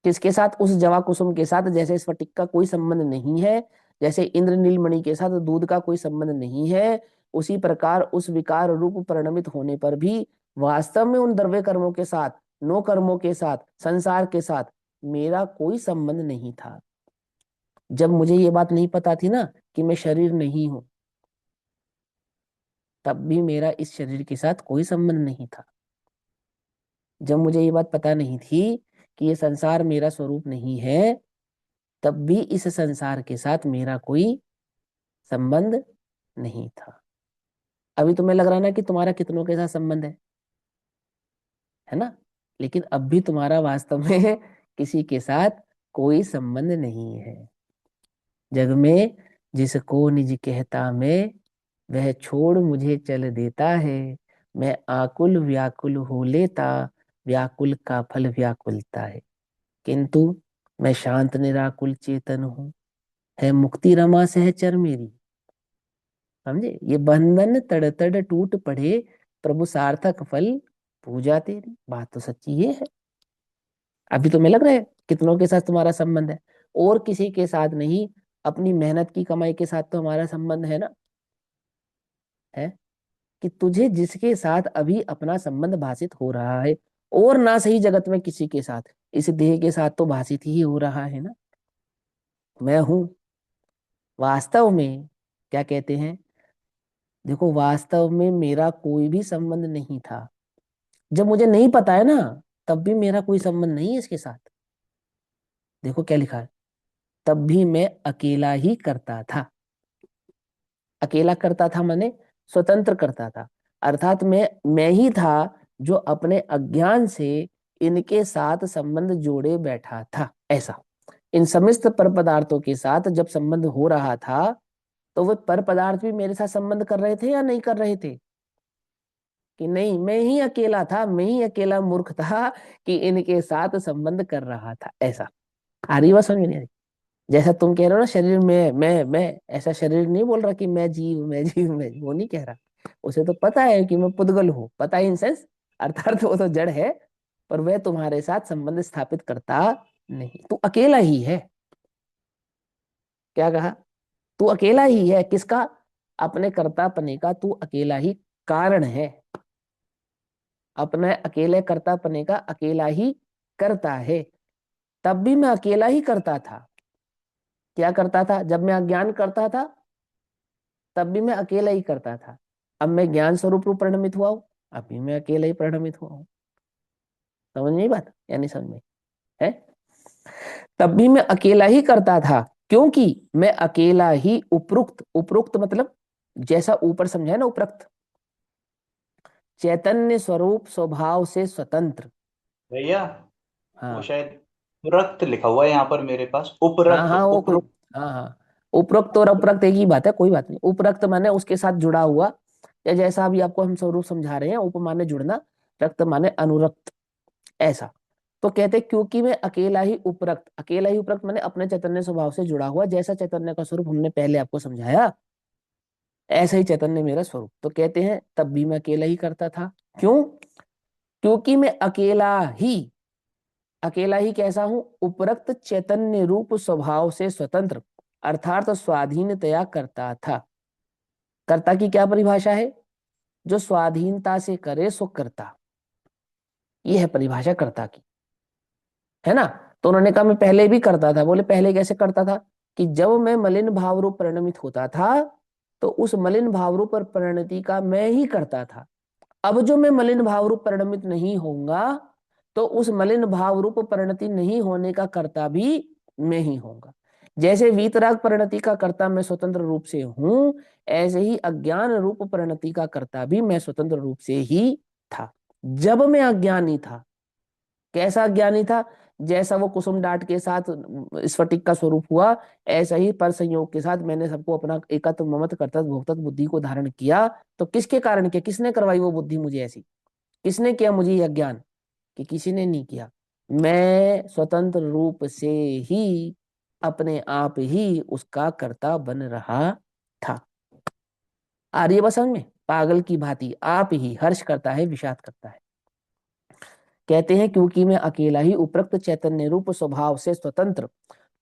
किसके साथ? उस जवा कुसुम के साथ। जैसे स्फटिक का कोई संबंध नहीं है, जैसे इंद्र नीलमणि के साथ दूध का कोई संबंध नहीं है, उसी प्रकार उस विकार रूप परिणमित होने पर भी वास्तव में उन द्रव्य कर्मों के साथ, नो कर्मों के साथ, संसार के साथ मेरा कोई संबंध नहीं था। जब मुझे ये बात नहीं पता थी ना कि मैं शरीर नहीं हूं, तब भी मेरा इस शरीर के साथ कोई संबंध नहीं था। जब मुझे ये बात पता नहीं थी कि ये संसार मेरा स्वरूप नहीं है, तब भी इस संसार के साथ मेरा कोई संबंध नहीं था। अभी तुम्हें लग रहा है ना कि तुम्हारा कितनों के साथ संबंध है ना? लेकिन अब भी तुम्हारा वास्तव में किसी के साथ कोई संबंध नहीं है। जग में जिसको निज कहता मैं, वह छोड़ मुझे चल देता है। मैं आकुल व्याकुल हो लेता, व्याकुल का फल व्याकुलता है। किंतु मैं शांत निराकुल चेतन हूँ, है मुक्ति रमा सहचर मेरी। समझे? ये बंधन तड़ तड़ टूट पड़े, प्रभु सार्थक फल पूजा तेरी। बात तो सच्ची ये है। अभी तुम्हें लग रहा है कितनों के साथ तुम्हारा संबंध है, और किसी के साथ नहीं। अपनी मेहनत की कमाई के साथ तो हमारा संबंध है ना। है कि तुझे जिसके साथ अभी अपना संबंध भाषित हो रहा है, और ना सही जगत में किसी के साथ, इस देह के साथ तो भाषित ही हो रहा है ना। मैं हूं वास्तव में, क्या कहते हैं, देखो वास्तव में मेरा कोई भी संबंध नहीं था। जब मुझे नहीं पता है ना, तब भी मेरा कोई संबंध नहीं है इसके साथ। देखो क्या लिखा है, तब भी मैं अकेला ही करता था। अकेला करता था माने स्वतंत्र करता था, अर्थात मैं ही था जो अपने अज्ञान से इनके साथ संबंध जोड़े बैठा था, ऐसा। इन समस्त पर पदार्थों के साथ जब संबंध हो रहा था, तो वे पर पदार्थ भी मेरे साथ संबंध कर रहे थे या नहीं कर रहे थे? कि नहीं, मैं ही अकेला था, मैं ही अकेला मूर्ख था कि इनके साथ संबंध कर रहा था, ऐसा। आ रही बात समझ में नहीं आ रही? जैसा तुम कह रहे हो ना, शरीर में मैं, ऐसा शरीर नहीं बोल रहा कि मैं जीव, मैं जीव, मैं जीव, वो नहीं कह रहा। उसे तो पता है कि मैं पुद्गल हूँ, पता है इन सेंस, अर्थात वो तो जड़ है, पर वह तुम्हारे साथ संबंध स्थापित करता नहीं। तू अकेला ही है। क्या कहा? तू अकेला ही है, किसका? अपने कर्तापने का तू अकेला ही कारण है। अपने अकेले कर्तापने का अकेला ही करता है। तब भी मैं अकेला ही करता था। क्या करता था? जब मैं अज्ञान करता था, तब भी मैं अकेला ही करता था। अब मैं ज्ञान स्वरूप रूप परिणमित हुआ हूं, अभी मैं अकेला ही परिणमित हुआ हूं। समझ नहीं बात, या नहीं समझ में है? तब भी मैं अकेला ही करता था, क्योंकि मैं अकेला ही उपरुक्त, उपरुक्त मतलब जैसा ऊपर समझा है ना, उपरक्त, चैतन्य स्वरूप स्वभाव से स्वतंत्र। भैया, वो हाँ शायद उपरक्त लिखा हुआ है यहाँ पर मेरे पास, हाँ उपरक्त हाँ, वो कोई, उपरुक्त। हाँ हाँ, उपरोक्त और अपरोक्त एक ही बात है, कोई बात नहीं। उपरोक्त माने उसके साथ जुड़ा हुआ, या जैसा अभी आपको हम स्वरूप समझा रहे हैं, उप माने जुड़ना, रक्त माने अनुरक्त, ऐसा। तो कहते क्योंकि मैं अकेला ही उपरक्त, अकेला ही उपरक्त माने अपने चैतन्य स्वभाव से जुड़ा हुआ, जैसा चैतन्य का स्वरूप हमने पहले आपको समझाया, ऐसा ही चैतन्य मेरा स्वरूप। तो कहते हैं तब भी मैं अकेला ही करता था। क्यों? क्योंकि मैं अकेला ही कैसा हूं? उपरक्त चैतन्य रूप स्वभाव से स्वतंत्र, अर्थात स्वाधीनतया करता था। कर्ता की क्या परिभाषा है? जो स्वाधीनता से करे सो कर्ता। ये है परिभाषा कर्ता की, है ना? तो उन्होंने कहा मैं पहले भी करता था। बोले पहले कैसे करता था? कि जब मैं मलिन भाव रूप परिणमित होता था, तो उस मलिन भाव रूप पर परिणति का मैं ही करता था। अब जो मैं मलिन भाव रूप परिणमित नहीं होऊंगा, तो उस मलिन भाव रूप परिणति नहीं होने का कर्ता भी मैं ही होऊंगा। जैसे वीतराग परिणति का कर्ता मैं स्वतंत्र रूप से हूं, ऐसे ही अज्ञान रूप परिणति का कर्ता भी मैं स्वतंत्र रूप से ही था। जब मैं अज्ञानी था, कैसा अज्ञानी था? जैसा वो कुसुम डाट के साथ स्फटिक का स्वरूप हुआ, ऐसा ही पर संयोग के साथ मैंने सबको अपना एकत्व ममत्व कर्तव्य भोक्तव्य बुद्धि को धारण किया। तो किसके कारण किया? किसने करवाई वो बुद्धि मुझे ऐसी? किसने किया मुझे ये अज्ञान? कि किसी ने नहीं किया। मैं स्वतंत्र रूप से ही अपने आप ही उसका कर्ता बन रहा था। आ रही है बस समझ में? पागल की भांति आप ही हर्ष करता है, विषाद करता है। कहते हैं क्योंकि मैं अकेला ही उपरक्त चैतन्य रूप स्वभाव से स्वतंत्र।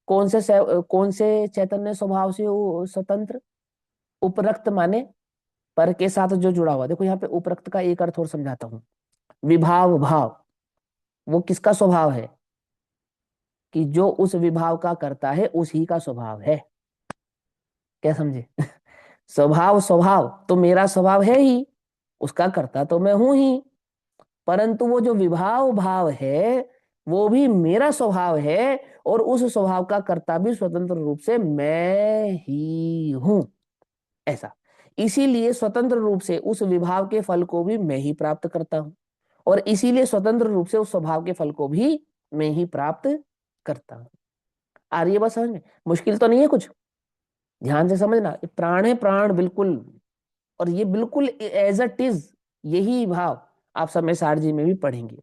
कौन से चैतन्य स्वभाव से स्वतंत्र? उपरक्त माने पर के साथ जो जुड़ा हुआ। देखो यहाँ पे उपरक्त का एक अर्थ और समझाता हूँ। विभाव भाव, वो किसका स्वभाव है? कि जो उस विभाव का करता है उसी का स्वभाव है। क्या समझे? स्वभाव, स्वभाव तो मेरा स्वभाव है ही, उसका करता तो मैं हूं ही, परंतु वो जो विभाव भाव है, वो भी मेरा स्वभाव है, और उस स्वभाव का कर्ता भी स्वतंत्र रूप से मैं ही हूं, ऐसा। इसीलिए स्वतंत्र रूप से उस विभाव के फल को भी मैं ही प्राप्त करता हूं, और इसीलिए स्वतंत्र रूप से उस स्वभाव के फल को भी मैं ही प्राप्त करता हूं। आ रही है बात समझ में? मुश्किल तो नहीं है कुछ। ध्यान से समझना, ये प्राण है, प्राण बिल्कुल। और ये बिल्कुल एज इट इज, यही भाव आप समय सारजी में भी पढ़ेंगे,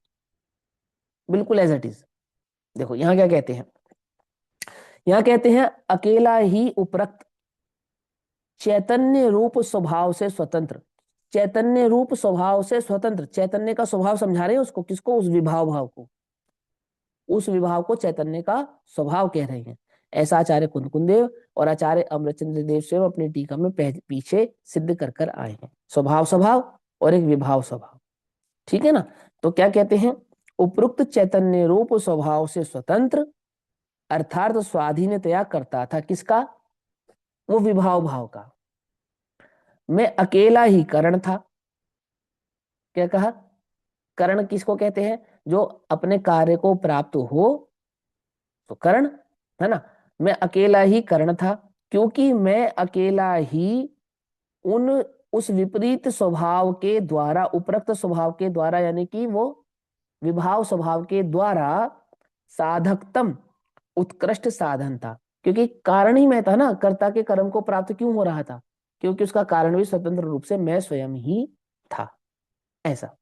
बिल्कुल एज इट इज। देखो यहाँ क्या कहते हैं, यहाँ कहते हैं अकेला ही उपरक्त चैतन्य रूप स्वभाव से स्वतंत्र। चैतन्य रूप स्वभाव से स्वतंत्र, चैतन्य का स्वभाव समझा रहे हैं उसको, किसको? उस विभाव भाव को, उस विभाव को चैतन्य का स्वभाव कह रहे हैं। ऐसा आचार्य कुंदकुंदेव और आचार्य अमरचंद्र देव स्वयं अपनी टीका में पीछे सिद्ध कर कर आए हैं। स्वभाव स्वभाव और एक विभाव स्वभाव, ठीक है ना? तो क्या कहते हैं? उपरुक्त चैतन्य रूप स्वभाव से स्वतंत्र, अर्थात स्वाधीनतया करता था। किसका? वो विभाव भाव का। मैं अकेला ही करण था। क्या कहा? करण किसको कहते हैं? जो अपने कार्य को प्राप्त हो तो करण, है ना। मैं अकेला ही करण था क्योंकि मैं अकेला ही उन उस विपरीत स्वभाव के द्वारा, उपरोक्त स्वभाव के द्वारा, यानी कि वो विभाव स्वभाव के द्वारा साधकतम उत्कृष्ट साधन था। क्योंकि कारण ही मैं था ना, कर्ता के कर्म को प्राप्त क्यों हो रहा था? क्योंकि उसका कारण भी स्वतंत्र रूप से मैं स्वयं ही था। ऐसा,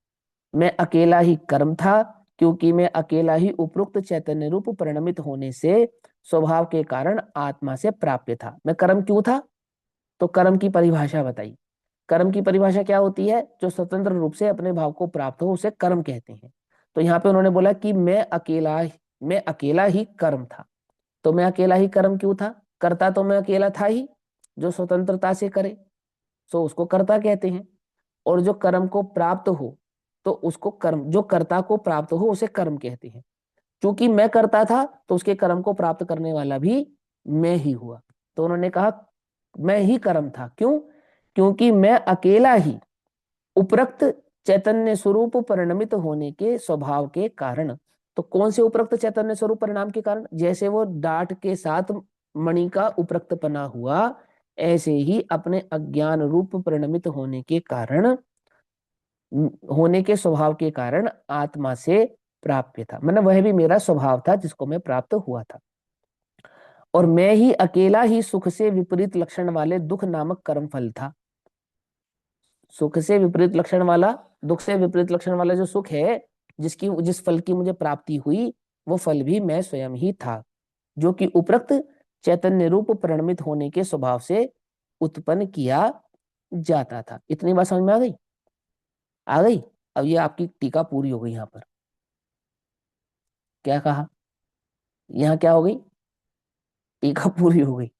मैं अकेला ही कर्म था क्योंकि मैं अकेला ही उपरोक्त चैतन्य रूप परिणमित होने से स्वभाव के कारण आत्मा से प्राप्य था। मैं कर्म क्यों था? तो कर्म की परिभाषा बताई। कर्म की परिभाषा क्या होती है? जो स्वतंत्र रूप से अपने भाव को प्राप्त हो उसे कर्म कहते हैं। तो यहाँ पे उन्होंने बोला कि मैं अकेला ही कर्म था। तो मैं अकेला ही कर्म क्यों था? कर्ता तो मैं अकेला था ही, जो स्वतंत्रता से करे सो उसको कर्ता कहते हैं। और जो कर्म को प्राप्त हो तो उसको कर्म, जो कर्ता को प्राप्त हो उसे कर्म कहते हैं। क्योंकि मैं करता था तो उसके कर्म को प्राप्त करने वाला भी मैं ही हुआ। तो उन्होंने कहा मैं ही कर्म था। क्यों? क्योंकि मैं अकेला ही उपरोक्त चैतन्य स्वरूप परिणमित होने के स्वभाव के कारण। तो कौन से उपरोक्त चैतन्य स्वरूप परिणाम के कारण? जैसे वो डाट के साथ मणि का उपरक्तपना हुआ, ऐसे ही अपने अज्ञान रूप परिणमित होने के कारण, होने के स्वभाव के कारण आत्मा से प्राप्य था। मतलब वह भी मेरा स्वभाव था जिसको मैं प्राप्त हुआ था। और मैं ही अकेला ही सुख से विपरीत लक्षण वाले दुख नामक कर्म फल था। सुख से विपरीत लक्षण वाला, दुख से विपरीत लक्षण वाला जो सुख है, जिस फल की मुझे प्राप्ति हुई, वो फल भी मैं स्वयं ही था, जो कि उपरोक्त चैतन्य रूप परिणमित होने के स्वभाव से उत्पन्न किया जाता था। इतनी बात समझ में आ गई? आ गई। अब ये आपकी टीका पूरी हो गई। यहाँ पर क्या कहा? यहाँ क्या हो गई? टीका पूरी हो गई।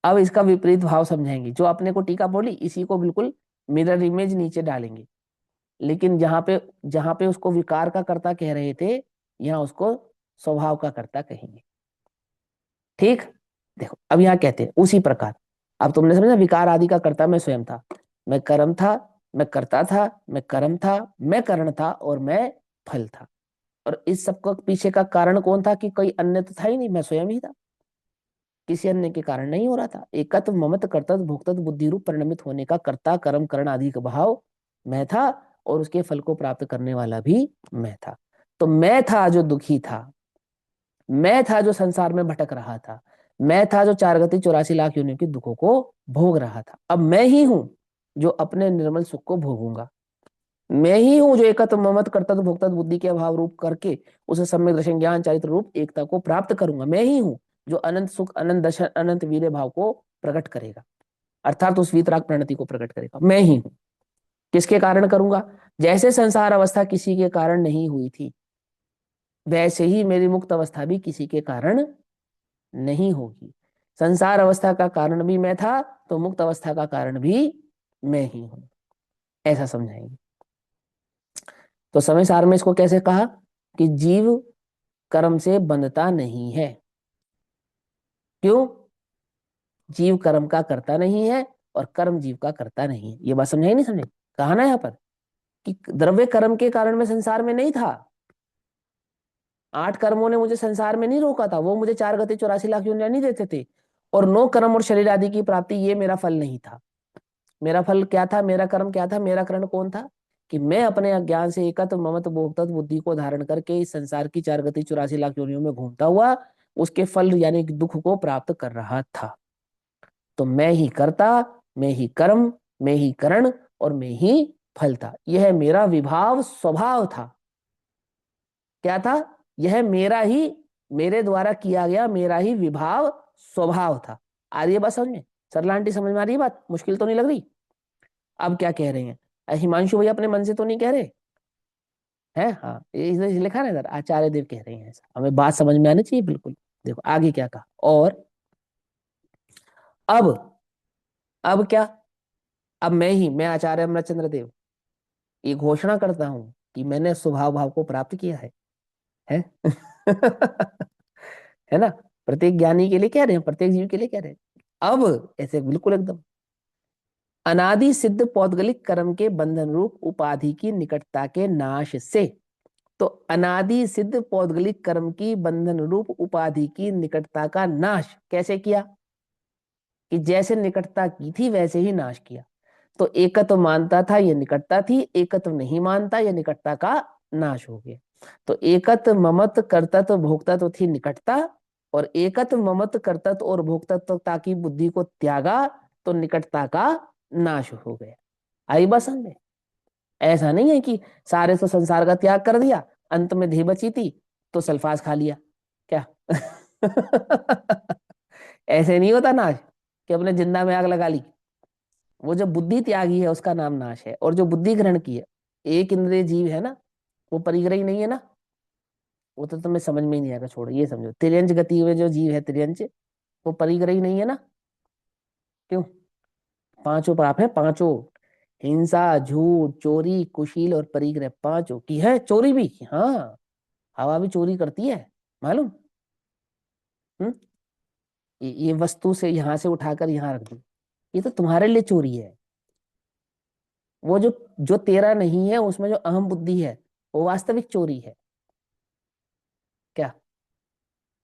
अब इसका विपरीत भाव समझाएंगे। जो आपने को टीका बोली इसी को बिल्कुल मिरर इमेज नीचे डालेंगे। लेकिन जहां पे उसको विकार का कर्ता कह रहे थे, यहाँ उसको स्वभाव का कर्ता कहेंगे। ठीक। देखो अब यहाँ कहते हैं उसी प्रकार। अब तुमने समझा, विकार आदि का कर्ता मैं स्वयं था, मैं कर्म था, मैं करता था, मैं कर्म था, मैं करण था और मैं फल था। और इस सब का पीछे का कारण कौन था? कि कोई अन्य तो था ही नहीं, मैं स्वयं ही था। किसी अन्य के कारण नहीं हो रहा था। एकत्व ममत्व कर्तव्य भोक्तव्य बुद्धि रूप परिणमित होने का कर्ता कर्म करण आदि का भाव मैं था, और उसके फल को प्राप्त करने वाला भी मैं था। तो मैं था जो दुखी था, मैं था जो संसार में भटक रहा था, मैं था जो 4 गति 84 लाख योनियों के दुखों को भोग रहा था। अब मैं ही हूं जो अपने निर्मल सुख को भोगूंगा। मैं ही हूं जो एकत्व ममत्व कर्तव्य भोक्तव्य बुद्धि के अभाव रूप करके उसे सम्यक दर्शन ज्ञान चारित्र रूप एकता को प्राप्त करूंगा। मैं ही हूं जो अनंत सुख अनंत दर्शन अनंत वीर्य भाव को प्रकट करेगा, अर्थात उस वीतराग प्रणति को प्रकट करेगा। मैं ही हूं। किसके कारण करूंगा? जैसे संसार अवस्था किसी के कारण नहीं हुई थी, वैसे ही मेरी मुक्त अवस्था भी किसी के कारण नहीं होगी। संसार अवस्था का कारण भी मैं था, तो मुक्त अवस्था का कारण भी मैं ही हूं। ऐसा समझाएंगे। तो समय सार में इसको कैसे कहा? कि जीव कर्म से बंधता नहीं है। क्यों? जीव कर्म का करता नहीं है और कर्म जीव का करता नहीं है। ये बात समझाई नहीं? समझे? कहा ना यहाँ पर कि द्रव्य कर्म के कारण मैं संसार में नहीं था। 8 कर्मों ने मुझे संसार में नहीं रोका था, वो मुझे 4 गति 84 लाख योनियां नहीं देते थे। और 9 कर्म और शरीर आदि की प्राप्ति, ये मेरा फल नहीं था। मेरा फल क्या था? मेरा कर्म क्या था? मेरा कर्म कौन था? कि मैं अपने अज्ञान से एकत्व ममत्व भोक्तव्य बुद्धि को धारण करके इस संसार की 4 गति 84 लाख योनियों में घूमता हुआ उसके फल यानी कि दुख को प्राप्त कर रहा था। तो मैं ही कर्ता, मैं ही कर्म, मैं ही करण और मैं ही फल था। यह मेरा विभाव स्वभाव था। क्या था? यह मेरा ही, मेरे द्वारा किया गया मेरा ही विभाव स्वभाव था। आ रही है बात समझ में? सरला आंटी समझ में आ रही है बात? मुश्किल तो नहीं लग रही? अब क्या कह रहे हैं? हिमांशु भैया अपने मन से तो नहीं कह रहे हैं? हाँ, ये इधर लिखा ना, इधर आचार्य देव कह रहे हैं ऐसा। हमें बात समझ में आनी चाहिए बिल्कुल। देखो आगे क्या कहा। और अब क्या? अब मैं आचार्य अमरचंद्र देव ये घोषणा करता हूं कि मैंने स्वभाव भाव को प्राप्त किया है? है ना? प्रत्येक ज्ञानी के लिए कह रहे हैं, प्रत्येक जीव के लिए कह रहे हैं। अब ऐसे बिल्कुल एकदम अनादि सिद्ध पौद्गलिक कर्म के बंधन रूप उपाधि की निकटता के नाश से। तो अनादि सिद्ध पौद्गलिक कर्म की बंधन रूप उपाधि की निकटता का नाश कैसे किया? कि जैसे निकटता की थी वैसे ही नाश किया। तो एकत्व मानता था, ये निकटता थी। एकत्व नहीं मानता, ये निकटता का नाश हो गया। तो एकत्व ममत्व कर्तत्व भोक्तत्व थी निकटता, और एकत्व ममत्व कर्तत्व और भोक्तत्वता की बुद्धि को त्यागा तो निकटता का नाश हो गया। आई बात समझ में? ऐसा नहीं है कि सारे तो संसार का त्याग कर दिया, अंत में देह बची थी तो सल्फास खा लिया क्या? ऐसे नहीं होता नाश कि अपने जिंदा में आग लगा ली। वो जो बुद्धि त्यागी है उसका नाम नाश है, और जो बुद्धि ग्रहण की है, एक इंद्रिय जीव है ना, वो परिग्रही नहीं है ना। वो तो तुम्हें समझ में ही नहीं आएगा, छोड़ो, ये समझो, तिर्यंच गति में जो जीव है तिर्यंच, वो परिग्रही नहीं है ना। क्यों? पांचों पाप है, पांचों। हिंसा, झूठ, चोरी, कुशील और परिग्रह, पांचों की है। चोरी भी, हाँ, हवा भी चोरी करती है, मालूम? हम्म। ये वस्तु से यहां से उठाकर यहाँ रख दी, ये तो तुम्हारे लिए चोरी है। वो जो जो तेरा नहीं है, उसमें जो अहम बुद्धि है, वो वास्तविक चोरी है। क्या?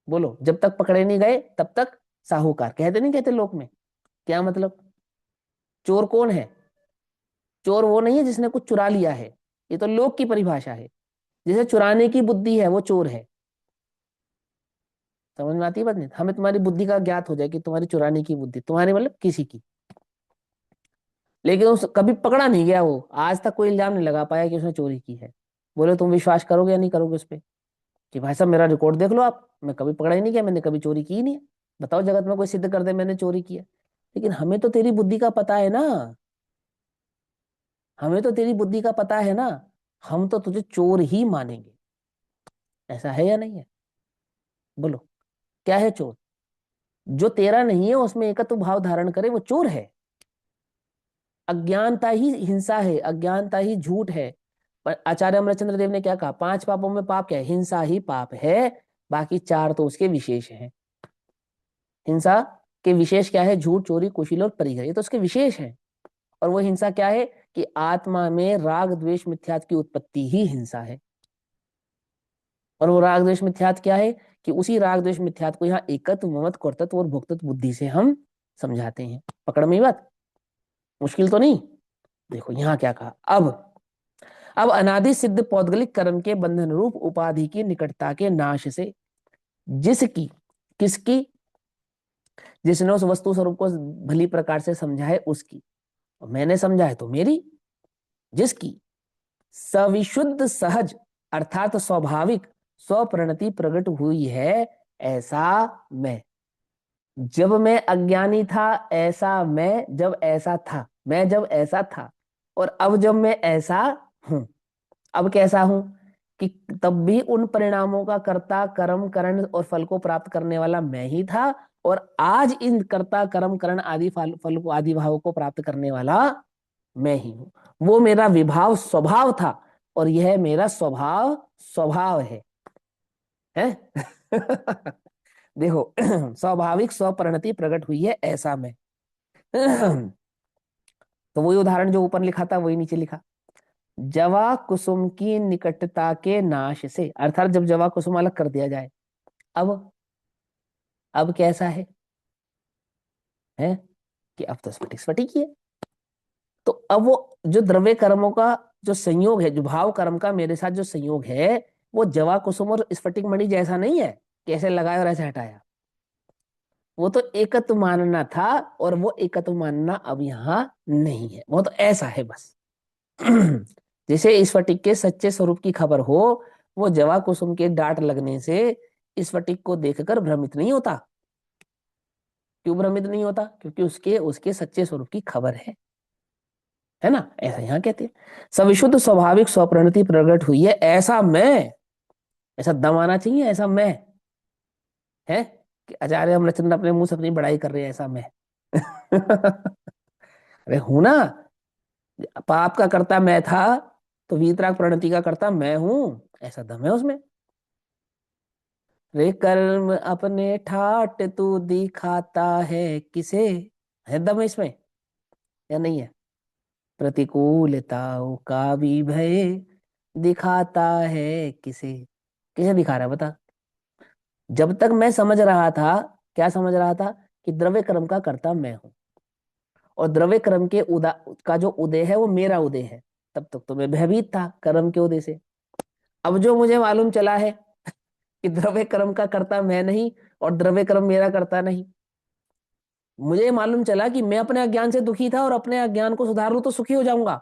बोलो, जब तक पकड़े नहीं गए तब तक साहूकार, कहते नहीं कहते लोक में? क्या मतलब? चोर कौन है? चोर वो नहीं है जिसने कुछ चुरा लिया है, ये तो लोक की परिभाषा है। जिसे चुराने की बुद्धि है वो चोर है। समझ में आती है बात? नहीं, हमें तुम्हारी बुद्धि का ज्ञात हो जाए कि तुम्हारी चुराने की बुद्धि, तुम्हारी मतलब किसी की, लेकिन उस कभी पकड़ा नहीं गया। वो आज तक कोई इल्जाम नहीं लगा पाया कि उसने चोरी की है। बोले तुम विश्वास करोगे या नहीं करोगे उस पर कि भाई साहब मेरा रिकॉर्ड देख लो आप, मैं कभी पकड़ा ही नहीं गया, मैंने कभी चोरी की ही नहीं है। बताओ जगत में कोई सिद्ध कर दे मैंने चोरी किया। लेकिन हमें तो तेरी बुद्धि का पता है ना, हमें तो तेरी बुद्धि का पता है ना, हम तो तुझे चोर ही मानेंगे। ऐसा है या नहीं है? बोलो, क्या है चोर? जो तेरा नहीं है उसमें एकत्व भाव धारण करे वो चोर है। अज्ञानता ही हिंसा है, अज्ञानता ही झूठ है। पर आचार्य अमरचंद्र देव ने क्या कहा? पांच पापों में पाप क्या है? हिंसा ही पाप है, बाकी चार तो उसके विशेष हैं। हिंसा के विशेष क्या है? झूठ, चोरी, कुशील और परिग्रह, ये तो उसके विशेष है। और वो हिंसा क्या है? कि आत्मा में राग द्वेष मिथ्यात्व की उत्पत्ति ही हिंसा है। और वो राग द्वेष मिथ्यात्व क्या है? कि उसी राग द्वेष मिथ्यात्व को यहाँ एकत्व ममत्व कर्तृत्व और भोक्तृत्व बुद्धि से हम समझाते हैं। पकड़ में ये बात? मुश्किल तो नहीं? देखो यहाँ क्या कहा। अब अनादि सिद्ध पौद्गलिक कर्म के बंधन रूप उपाधि की निकटता के नाश से, जिसकी, किसकी? जिसने उस वस्तु स्वरूप को भली प्रकार से समझा है उसकी, और मैंने समझा है तो मेरी। जिसकी सविशुद्ध सहज अर्थात स्वाभाविक स्वप्रणति प्रकट हुई है, ऐसा मैं। जब मैं अज्ञानी था ऐसा मैं, जब ऐसा था मैं, जब ऐसा था, और अब जब मैं ऐसा हूं। अब कैसा हूं? कि तब भी उन परिणामों का कर्ता कर्म करण और फल को प्राप्त करने वाला मैं ही था, और आज इन कर्ता कर्म करण आदि फल को, आदि भाव को प्राप्त करने वाला मैं ही हूं। वो मेरा विभाव स्वभाव था, और यह मेरा स्वभाव स्वभाव है? देखो, स्वाभाविक स्वपरिणति प्रकट हुई है, ऐसा मैं। तो वही उदाहरण जो ऊपर लिखा था वही नीचे लिखा। जवा कुसुम की निकटता के नाश से, अर्थात जब जवा कुसुम अलग कर दिया जाए, अब कैसा है कि अब तो स्फटिक स्फटिक ही है। तो अब वो जो द्रव्य कर्मों का जो संयोग है, जो भाव कर्म का मेरे साथ जो संयोग है, वो जवा कुसुम और स्फटिक मणि जैसा नहीं है कि ऐसे लगाया और ऐसे हटाया। वो तो एकत्व मानना था, और वो एकत्व मानना अब यहाँ नहीं है, वो तो ऐसा है बस। जैसे स्फटिक के सच्चे स्वरूप की खबर हो, वो जवा कुसुम के डांट लगने से स्फटिक को देखकर भ्रमित नहीं होता। क्यों भ्रमित नहीं होता? क्योंकि उसके उसके सच्चे स्वरूप की खबर है ना? ऐसा यहाँ कहते हैं। सविशुद्ध स्वाभाविक स्वप्रणति प्रकट हुई है, ऐसा मैं। ऐसा दम आना चाहिए, ऐसा मैं है कि आचार्य अमरचंद्र अपने मुंह से अपनी बड़ाई कर रहे हैं, ऐसा मैं। अरे हूं ना, पाप का कर्ता मैं था, तो वीतराग प्रणति का कर्ता मैं हूं, ऐसा दम है उसमें। रे कर्म अपने ठाट तू दिखाता है किसे, है दम इसमें। या नहीं है? प्रतिकूलताओं का भी भय दिखाता है किसे, किसे दिखा रहा है बता? जब तक मैं समझ रहा था, क्या समझ रहा था? कि द्रव्य कर्म का कर्ता मैं हूं, और द्रव्य कर्म के उदा का जो उदय है वो मेरा उदय है, तब तक तो मैं भयभीत था कर्म के उदय से। अब जो मुझे मालूम चला है कि द्रव्य कर्म का कर्ता मैं नहीं और द्रव्य कर्म मेरा कर्ता नहीं, मुझे मालूम चला कि मैं अपने अज्ञान से दुखी था और अपने अज्ञान को सुधार लूं तो सुखी हो जाऊंगा।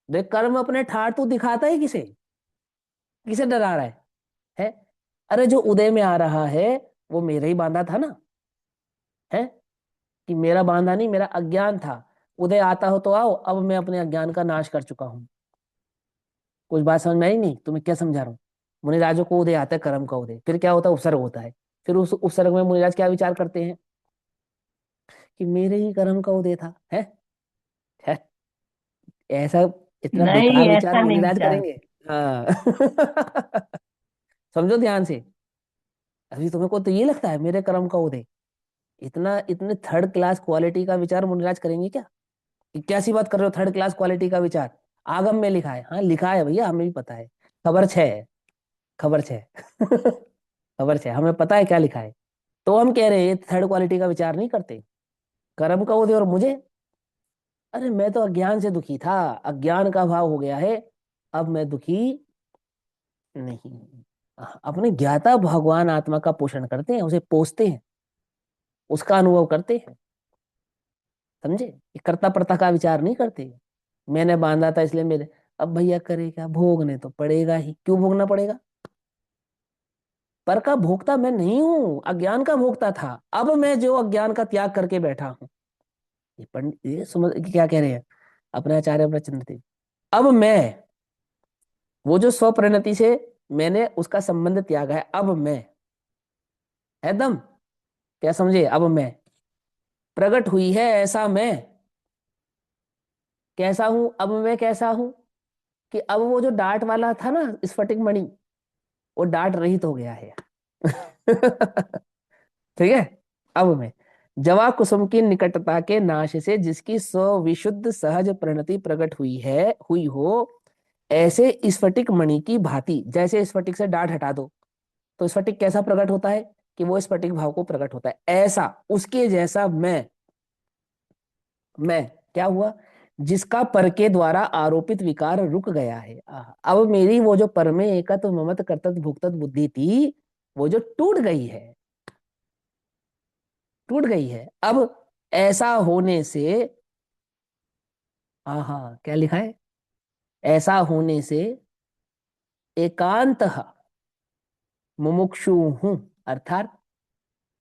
देख, कर्म अपने ठाठ तू दिखाता है किसे? किसे डरा रहा है? अरे जो उदय में आ रहा है वो मेरा ही बांधा था ना, है? कि मेरा बांधा नहीं, मेरा अज्ञान था। उदय आता हो तो आओ, अब मैं अपने अज्ञान का नाश कर चुका हूं। कुछ बात समझ में आई नहीं? तुम्हें क्या समझा रहा हूँ? मुनिराजों को उदय आता है, कर्म का उदय, फिर क्या होता है? उपसर्ग होता है। फिर उस उपसर्ग में मुनिराज क्या विचार करते हैं? कि मेरे ही कर्म का उदय था, है? ऐसा इतना नहीं, बेकार विचार ऐसा नहीं मुनिराज विचार। करेंगे? हाँ। समझो ध्यान से। अभी तुम्हें को तो ये लगता है मेरे कर्म का उदय? इतना इतने थर्ड क्लास क्वालिटी का विचार मुनिराज करेंगे क्या? कि कैसी बात कर रहे हो, थर्ड क्लास क्वालिटी का विचार? आगम में लिखा है, हाँ लिखा है भैया, हमें भी पता है। खबर छह, खबर छह। खबर छह, हमें पता है क्या लिखा है। तो हम कह रहे हैं थर्ड क्वालिटी का विचार नहीं करते। कर्म का उदय और मुझे, अरे मैं तो अज्ञान से दुखी था, अज्ञान का भाव हो गया है, अब मैं दुखी नहीं। अपने ज्ञाता भगवान आत्मा का पोषण करते हैं, उसे पोसते हैं, उसका अनुभव करते हैं। समझे? ये कर्ता पर्ता का विचार नहीं करते। मैंने बांधा था इसलिए मेरे, अब भैया करे क्या, भोगने तो पड़ेगा ही। क्यों भोगना पड़ेगा? पर का भोगता मैं नहीं हूं, अज्ञान का भोगता था। अब मैं जो अज्ञान का त्याग करके बैठा हूं, ये पंडित ये समझ क्या कह रहे हैं अपने आचार्य ब्रह्मचंद्र देव। अब मैं वो जो स्वप्रणति से मैंने उसका संबंध त्यागा है, अब मैं एकदम, क्या समझे? अब मैं प्रकट हुई है ऐसा मैं कैसा हूं, अब मैं कैसा हूं? कि अब वो जो डांट वाला था ना स्फटिक मणि, वो डांट रहित हो गया है। ठीक है? अब मैं जवा कुसुम की निकटता के नाश से जिसकी स्विशुद्ध सहज प्रणति प्रकट हुई है, हुई हो, ऐसे स्फटिक मणि की भांति, जैसे स्फटिक से डांट हटा दो तो स्फटिक कैसा प्रकट होता है? कि वो स्फटिक भाव को प्रकट होता है, ऐसा उसके जैसा मैं क्या हुआ? जिसका पर के द्वारा आरोपित विकार रुक गया है। अब मेरी वो जो पर में एकत्व ममत कर्तव्य भुगतत बुद्धि थी, वो जो टूट गई है, टूट गई है। अब ऐसा होने से, हाँ क्या लिखा है? ऐसा होने से एकांत मुमुक्षु हूं, अर्थात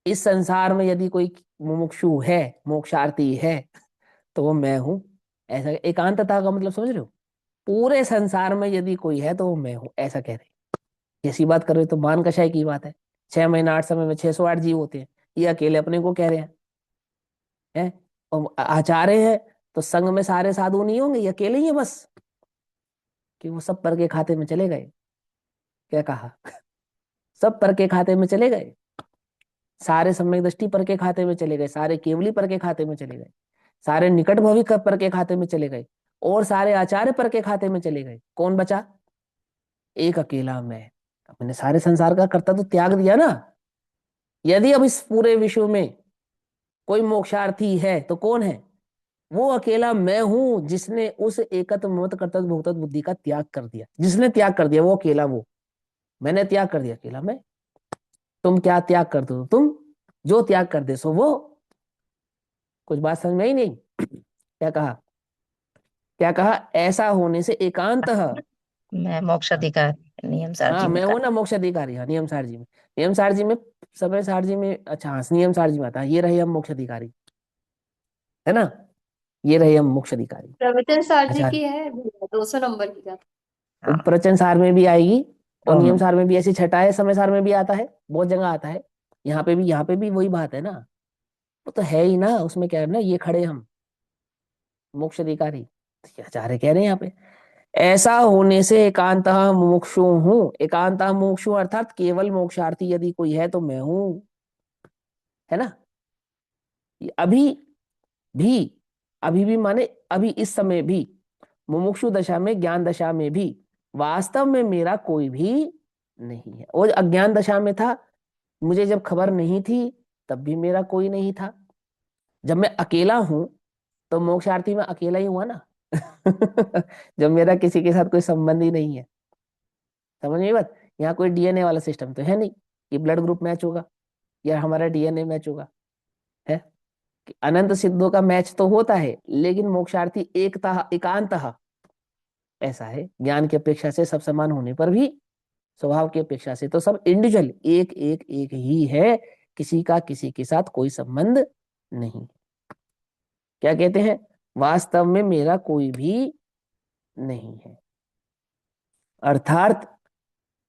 इस संसार में यदि कोई मुमुक्षु है, मोक्षार्थी है, तो वो मैं हूं। ऐसा एकांतता का मतलब समझ रहे हो? पूरे संसार में यदि कोई है तो वो मैं हूं, ऐसा कह रहे हैं। ऐसी बात कर रहे हो तो मान कषाय की बात है। 6 महीना 8 समय में 608 जीव होते हैं, ये अकेले अपने को कह रहे हैं? और आचार्य है तो संघ में सारे साधु नहीं होंगे, ये अकेले ही है बस? कि वो सब पर के खाते में चले गए? क्या कहा? सब पर के खाते में चले गए, सारे सम्यक दृष्टि पर के खाते में चले गए, सारे केवली पर के खाते में चले गए, सारे निकट भवि पर के खाते में चले गए, और सारे आचार्य पर के खाते में चले गए। कौन बचा? एक अकेला मैं। मैंने सारे संसार का कर्ता तो त्याग दिया ना। यदि अब इस पूरे विश्व में कोई मोक्षार्थी है तो कौन है? वो अकेला मैं हूं, जिसने उस एकत्व ममत कर्तव्य भोगतत बुद्धि का त्याग कर दिया। जिसने त्याग कर दिया वो अकेला, वो मैंने त्याग कर दिया, अकेला मैं। तुम क्या त्याग कर दो? तुम जो त्याग कर दे सो वो। कुछ बात समझ में ही नहीं? क्या कहा? क्या कहा? ऐसा होने से एकांत, मैं मोक्ष अधिकार नियम हाँ सारजी में मैं हूं कहा। ना मोक्ष अधिकारी, हाँ नियम सारजी में। नियम सारजी में, समय सारजी में, अच्छा हाँ नियम सारजी में आता है, ये रहे हम मोक्ष अधिकारी, है ना? ये रहे हम मोक्ष अधिकारी। प्रवचन सार जी अच्छा, की है 200 नंबर की का। हाँ, प्रवचन सार में भी आएगी, और नियम दोनों। सार में भी ऐसी छटा है, समय सार में भी आता है, बहुत जगह आता है। यहाँ पे भी वही बात है ना। वो तो है ही ना, उसमें क्या है ना, ये खड़े हम मोक्ष अधिकारी। तो ये आचार्य कह रहे हैं यहाँ पे, ऐसा होने से एकांत मुमुक्षु हूँ। एकांत मुमुक्षु अर्थात केवल मोक्षार्थी यदि कोई है तो मैं हूँ, है ना? ये अभी भी अभी भी माने अभी इस समय भी, मुमुक्षु दशा में, ज्ञान दशा में भी वास्तव में मेरा कोई भी नहीं है। और अज्ञान दशा में था, मुझे जब खबर नहीं थी तब भी मेरा कोई नहीं था। जब मैं अकेला हूं तो मोक्षार्थी में अकेला ही हुआ ना। जब मेरा किसी के साथ कोई संबंध ही नहीं है। समझ में बात? यहाँ कोई डीएनए वाला सिस्टम तो है नहीं कि ब्लड ग्रुप मैच होगा या हमारा डीएनए मैच होगा, है कि अनंत सिद्धों का मैच तो होता है, लेकिन मोक्षार्थी एकता एकांतः ऐसा है। ज्ञान की अपेक्षा से सब समान होने पर भी स्वभाव की अपेक्षा से तो सब इंडिविजुअल एक एक एक ही है, किसी का किसी के साथ कोई संबंध नहीं। क्या कहते हैं? वास्तव में मेरा कोई भी नहीं है। अर्थात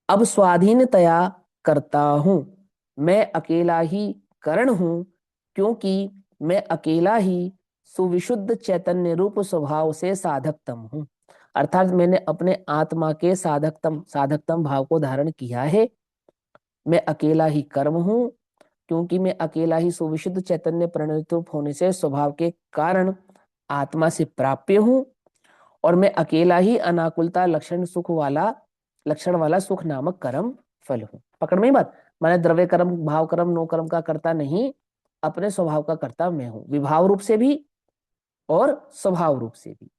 अब स्वाधीनतया करता हूं, मैं अकेला ही करण हूं, क्योंकि मैं अकेला ही सुविशुद्ध चैतन्य रूप स्वभाव से साधकतम हूं। अर्थात मैंने अपने आत्मा के साधकतम भाव को धारण किया है। मैं अकेला ही कर्म हूं, क्योंकि मैं अकेला ही सुविशुद्ध चैतन्य प्रणित रूप होने से स्वभाव के कारण आत्मा से प्राप्य हूं, और मैं अकेला ही अनाकुलता लक्षण वाला सुख नामक कर्म फल हूं। पकड़ में ही बात? माने द्रव्य कर्म, भाव कर्म, नो कर्म का कर्ता नहीं, अपने स्वभाव का कर्ता मैं हूं, विभाव रूप से भी और स्वभाव रूप से भी।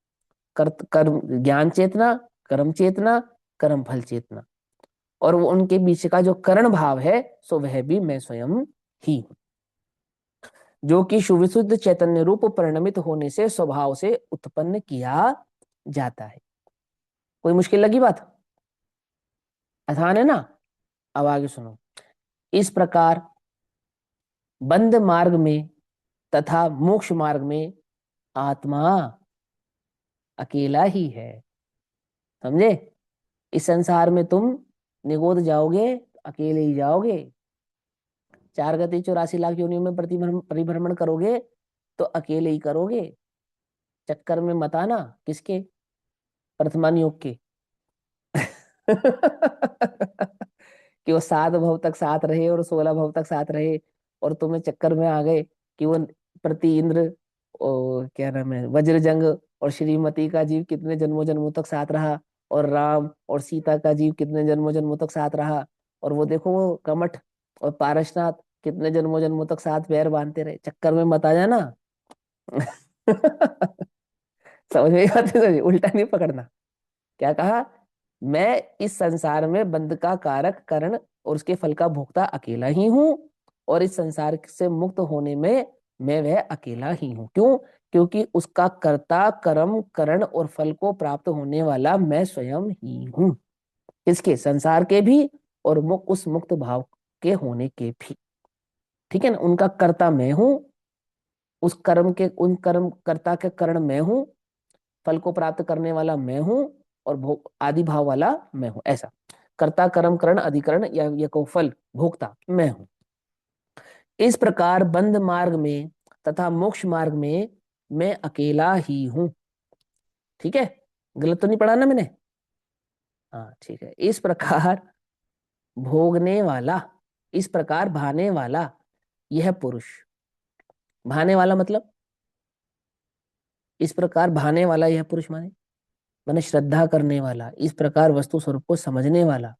कर्म ज्ञान चेतना, कर्म चेतना, कर्म फल चेतना, और वो उनके बीच का जो करण भाव है सो वह भी मैं स्वयं ही हूं, जो कि सुविशुद्ध चैतन्य रूप परिणमित होने से स्वभाव से उत्पन्न किया जाता है। कोई मुश्किल लगी बात? आसान है ना? अब आगे सुनो। इस प्रकार बंद मार्ग में तथा मोक्ष मार्ग में आत्मा अकेला ही है। समझे? इस संसार में तुम निगोद जाओगे, अकेले ही जाओगे। 4 गति 84 लाख योनियों में परिभ्रमण करोगे तो अकेले ही करोगे। चक्कर में मत आना किसके? वर्तमान योग के। कि वो 7 भव तक साथ रहे और 16 भव तक साथ रहे, और तुम्हें चक्कर में आ गए कि वो प्रति इंद्र और क्या नाम है वज्रजंग और श्रीमती का जीव कितने जन्मों जन्मों तक साथ रहा, और राम और सीता का जीव कितने जन्मों जन्मों तक साथ रहा, और वो देखो वो कमठ और पारसनाथ कितने जन्मों जन्मों तक साथ पैर बांधते रहे। चक्कर में मत आ जाना। समझ में आती? समझ उल्टा नहीं पकड़ना। क्या कहा? मैं इस संसार में बंध का कारक करण और उसके फल का भोक्ता अकेला ही हूं, और इस संसार से मुक्त होने में मैं वह अकेला ही हूं। क्यों? क्योंकि उसका कर्ता कर्म करण और फल को प्राप्त होने वाला मैं स्वयं ही हूं। किसके? संसार के भी और उस मुक्त भाव के होने के भी। ठीक है ना? उनका कर्ता मैं हूं, उस कर्म के उन कर्म कर्ता के करण मैं हूं, फल को प्राप्त करने वाला मैं हूं, और भोग आदि भाव वाला मैं हूं। ऐसा कर्ता कर्म करण अधिकरण या को फल भोक्ता मैं हूं। इस प्रकार बंध मार्ग में तथा मोक्ष मार्ग में मैं अकेला ही हूं। ठीक है? गलत तो नहीं पढ़ा ना मैंने? हाँ ठीक है। इस प्रकार भोगने वाला, इस प्रकार भाने वाला यह पुरुष। भाने वाला मतलब, इस प्रकार भाने वाला यह पुरुष माने माने श्रद्धा करने वाला, इस प्रकार वस्तु स्वरूप को समझने वाला,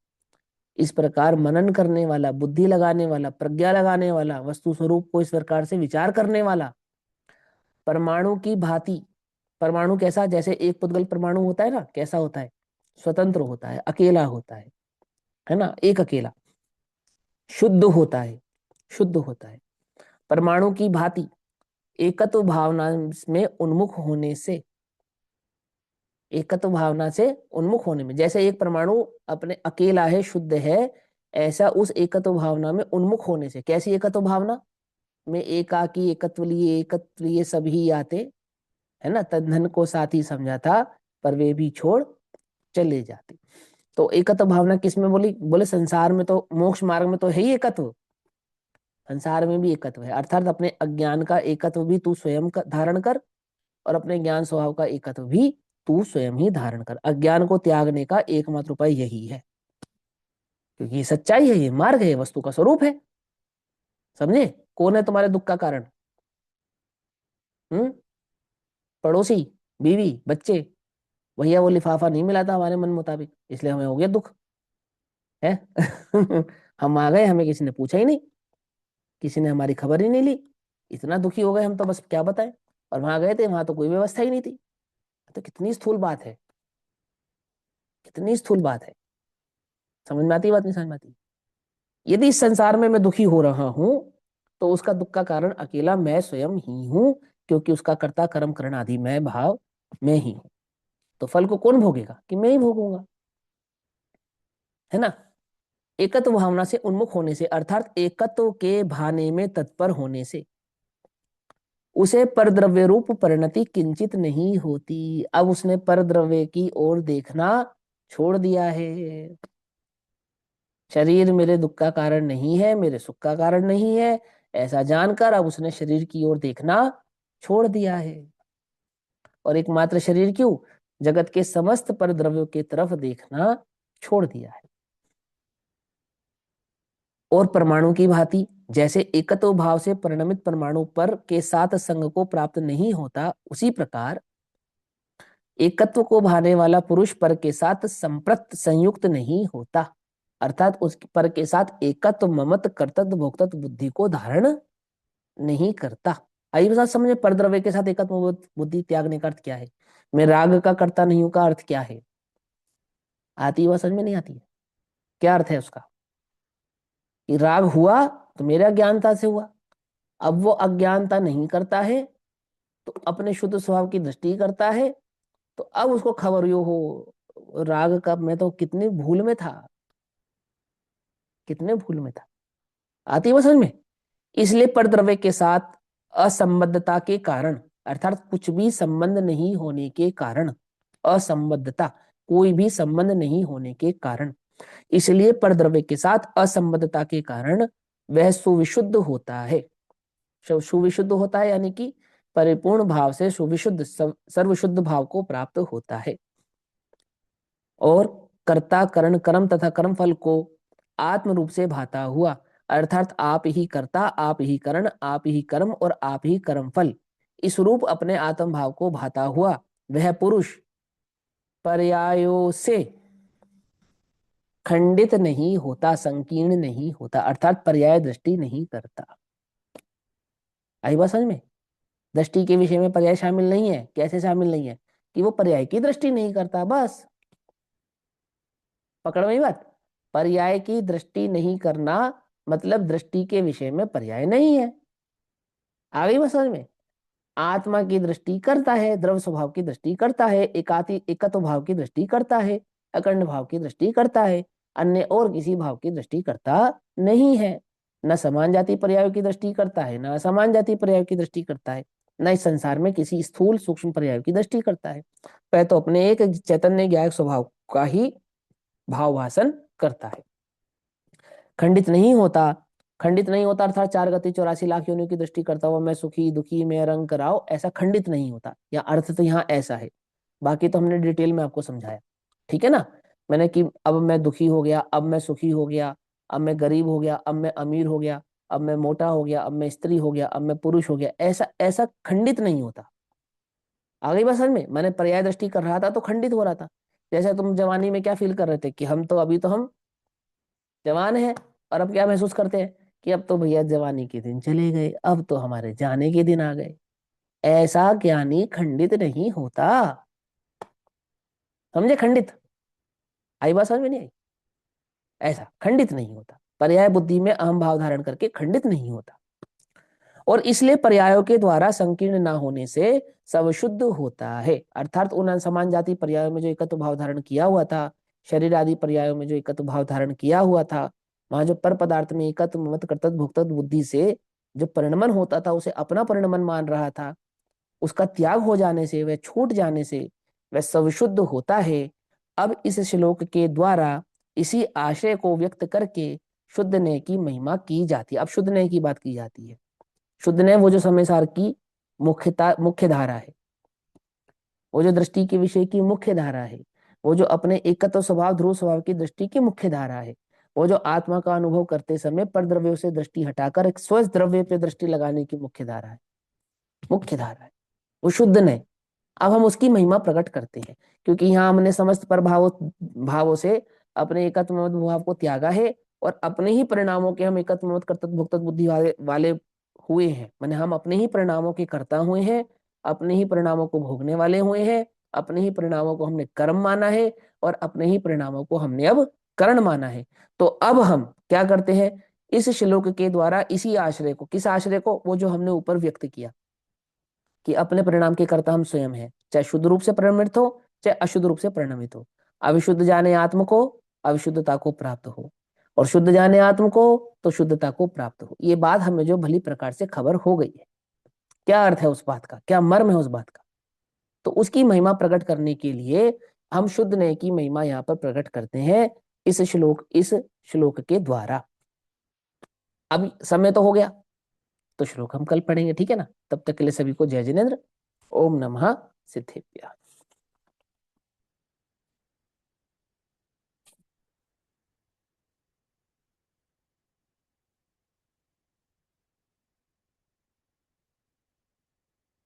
इस प्रकार मनन करने वाला, बुद्धि लगाने वाला, प्रज्ञा लगाने वाला, वस्तु स्वरूप को इस प्रकार से विचार करने वाला, परमाणु की भांति। परमाणु कैसा? जैसे एक पुद्गल परमाणु होता है ना, कैसा होता है? स्वतंत्र होता है, अकेला होता है ना, एक अकेला शुद्ध होता है, शुद्ध होता है। परमाणु की भांति एकत्व भावना में उन्मुख होने से, एकत्व भावना से उन्मुख होने में, जैसे एक परमाणु अपने अकेला है, शुद्ध है, ऐसा उस एकत्व भावना में उन्मुख होने से। कैसी एकत्व भावना में? एकाकी एकत्व लिए सभी आते, है ना, तन को साथी समझा था, पर वे भी छोड़ चले जाते। तो एकत्व भावना किस में बोली? बोले संसार में तो, मोक्ष मार्ग में तो है ही एकत्व, संसार में भी एकत्व है। अर्थात अपने अज्ञान का एकत्व भी तू स्वयं का धारण कर, और अपने ज्ञान स्वभाव का एकत्व भी तू स्वयं ही धारण कर। अज्ञान को त्यागने का एकमात्र उपाय यही है, क्योंकि ये सच्चाई है, ये मार्ग है, वस्तु का स्वरूप है। समझे? कौन है तुम्हारे दुख का कारण? हम्म? पड़ोसी, बीवी, बच्चे, भैया वो लिफाफा नहीं मिला था हमारे मन मुताबिक, इसलिए हमें हो गया दुख है। हम आ गए, हमें किसी ने पूछा ही नहीं, किसी ने हमारी खबर ही नहीं ली, इतना दुखी हो गए हम तो बस क्या बताएं। और वहां गए थे, वहां तो कोई व्यवस्था ही नहीं थी। तो कितनी स्थूल बात है, कितनी स्थूल बात है। समझ में आती है बात, नहीं समझ में आती? यदि इस संसार में मैं दुखी हो रहा हूं, तो उसका दुख का कारण अकेला मैं स्वयं ही हूं, क्योंकि उसका कर्ता कर्म करण आदि मैं भाव मैं ही हूं। तो फल को कौन भोगेगा? कि मैं ही भोगूंगा, है ना। एकत्व भावना से उन्मुख होने से, अर्थात एकत्व के भाने में तत्पर होने से उसे परद्रव्य रूप परिणति किंचित नहीं होती। अब उसने परद्रव्य की ओर देखना छोड़ दिया है। शरीर मेरे दुख का कारण नहीं है, मेरे सुख का कारण नहीं है, ऐसा जानकर अब उसने शरीर की ओर देखना छोड़ दिया है। और एकमात्र शरीर क्यों, जगत के समस्त परद्रव्यों की तरफ देखना छोड़ दिया है। और परमाणु की भांति जैसे एकत्व भाव से परिणमित परमाणु पर के साथ संग को प्राप्त नहीं होता, उसी प्रकार एकत्व को भाने वाला पुरुष पर के साथ संप्रत संयुक्त नहीं होता, अर्थात उस पर के साथ एकत्व ममत कर्तव्य भोक्तत्व बुद्धि को धारण नहीं करता। आइए बात समझे, परद्रव्य के साथ एकत्व बुद्धि त्यागने का अर्थ क्या है, मैं राग का करता नहीं हूं का अर्थ क्या है? आती है वह समझ में नहीं आती है? क्या अर्थ है उसका? कि राग हुआ तो मेरे अज्ञानता से हुआ, अब वो अज्ञानता नहीं करता है तो अपने शुद्ध स्वभाव की दृष्टि करता है, तो अब उसको खबर यो हो राग का मैं तो कितने भूल में था, कितने भूल में था। आती है वो समझ में? इसलिए परद्रव्य के साथ असंबद्धता के कारण, अर्थात कुछ भी संबंध नहीं होने के कारण, असंबद्धता कोई भी संबंध नहीं होने के कारण, इसलिए परद्रव्य के साथ असंबद्धता के कारण वह सुविशुद्ध होता है। सुविशुद्ध होता है यानी कि परिपूर्ण भाव से सुविशुद्ध सर्वशुद्ध भाव को प्राप्त होता है। और कर्ता करण कर्म तथा कर्म फल को आत्म रूप से भाता हुआ, अर्थात आप ही कर्ता, आप ही करण, आप ही कर्म और आप ही कर्म फल, इस रूप अपने आत्म भाव को भाता हुआ वह पुरुष पर्यायों से खंडित नहीं होता, संकीर्ण नहीं होता, अर्थात पर्याय दृष्टि नहीं करता। आई बात समझ में? दृष्टि के विषय में पर्याय शामिल नहीं है। कैसे शामिल नहीं है? कि वो पर्याय की दृष्टि नहीं करता, बस। पकड़ में बात, पर्याय की दृष्टि नहीं करना मतलब दृष्टि के विषय में पर्याय नहीं है। आ गई बात समझ में? आत्मा की दृष्टि करता है, द्रव स्वभाव की दृष्टि करता है, एकाति एकत्व भाव की दृष्टि करता है, अखंड भाव की दृष्टि करता है, अन्य और किसी भाव की दृष्टि करता नहीं है। न समान जाति पर्यायों की दृष्टि करता है, न असमान जाति पर्यायों की दृष्टि करता है, न इस संसार में किसी स्थूल सूक्ष्म पर्यायों की दृष्टि करता है। वह तो अपने एक चैतन्य ज्ञायक स्वभाव का ही भाव भाषण करता है। खंडित नहीं होता, खंडित नहीं होता अर्थात 4 गति 84 लाख योनियों की दृष्टि करता हुआ मैं सुखी दुखी मैं रंग कराओ, ऐसा खंडित नहीं होता। या अर्थ तो यहाँ ऐसा है, बाकी तो हमने डिटेल में आपको समझाया, ठीक है ना। मैंने कि अब मैं दुखी हो गया, अब मैं सुखी हो गया, अब मैं गरीब हो गया, अब मैं अमीर हो गया, अब मैं मोटा हो गया, अब मैं स्त्री हो गया, अब मैं पुरुष हो गया, ऐसा ऐसा खंडित नहीं होता। आ गई बात समझ में? मैंने पर्याय दृष्टि कर रहा था तो खंडित हो रहा था। जैसे तुम जवानी में क्या फील कर रहे थे कि हम तो अभी तो हम जवान है, और अब क्या महसूस करते हैं कि अब तो भैया जवानी के दिन चले गए, अब तो हमारे जाने के दिन आ गए। ऐसा ज्ञानी खंडित नहीं होता। समझे? खंडित आई बात समझ में नहीं आई? ऐसा खंडित नहीं होता, पर्याय बुद्धि में अहम भाव धारण करके खंडित नहीं होता। और इसलिए पर्यायों के द्वारा संकीर्ण ना होने से सब शुद्ध होता है, अर्थात उन समान जाति पर्यायों में जो एकत्व भाव धारण किया हुआ था, शरीर आदि पर्यायों में जो एकत्व भाव धारण किया हुआ था, वहां जो पर पदार्थ में एकत्व मत कर्तव्य भोक्तव्य बुद्धि से जो परिणमन होता था, उसे अपना परिणमन मान रहा था, उसका त्याग हो जाने से, वह छूट जाने से वह सविशुद्ध होता है। अब इस श्लोक के द्वारा इसी आशय को व्यक्त करके शुद्ध न्याय की महिमा की जाती है। अब शुद्ध न्याय की बात की जाती है। शुद्ध न्याय वो जो समय सार की मुख्य धारा है, वो जो दृष्टि के विषय की मुख्य धारा है, वो जो अपने एकत्व स्वभाव ध्रुव स्वभाव की दृष्टि की मुख्य धारा है, वो जो आत्मा का अनुभव करते समय पर द्रव्यों से दृष्टि हटाकर एक स्व द्रव्य पे दृष्टि लगाने की मुख्य धारा है, मुख्य धारा है, वो शुद्ध न्याय। अब हम उसकी महिमा प्रकट करते हैं, क्योंकि यहाँ हमने समस्त प्रभावों भावों से अपने एकत्व भाव को त्यागा है और अपने ही परिणामों के हम एकत्व कर्तव्य भोक्तव्य बुद्धि वाले हुए हैं। माने हम अपने ही परिणामों के कर्ता हुए हैं, अपने ही परिणामों को भोगने वाले हुए हैं, अपने ही परिणामों को हमने कर्म माना है और अपने ही परिणामों को हमने अब करण माना है। तो अब हम क्या करते हैं, इस श्लोक के द्वारा इसी आश्रय को, किस आश्रय को, वो जो हमने ऊपर व्यक्त किया कि अपने परिणाम के कर्ता हम स्वयं हैं, चाहे शुद्ध रूप से परिणमित हो चाहे अशुद्ध रूप से परिणमित हो। अविशुद्ध जाने आत्म को, अविशुद्धता को प्राप्त हो, और शुद्ध जाने आत्म को तो शुद्धता को प्राप्त हो। ये बात हमें जो भली प्रकार से खबर हो गई है, क्या अर्थ है उस बात का, क्या मर्म है उस बात का, तो उसकी महिमा प्रकट करने के लिए हम शुद्ध नय की महिमा यहाँ पर प्रकट करते हैं इस श्लोक के द्वारा। अब समय तो हो गया, तो श्लोक हम कल पढ़ेंगे, ठीक है ना। तब तक के लिए सभी को जय जिनेन्द्र। ओम नमः सिद्धेभ्यः।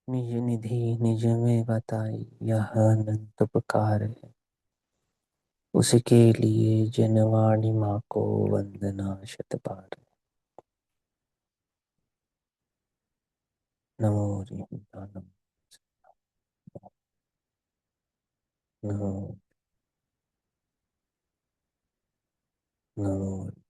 निज निधि निज में बताई, यह अनंत उपकार है, उसके लिए जनवाणी माँ को वंदना शत बार। नमो नमो नमो नमो।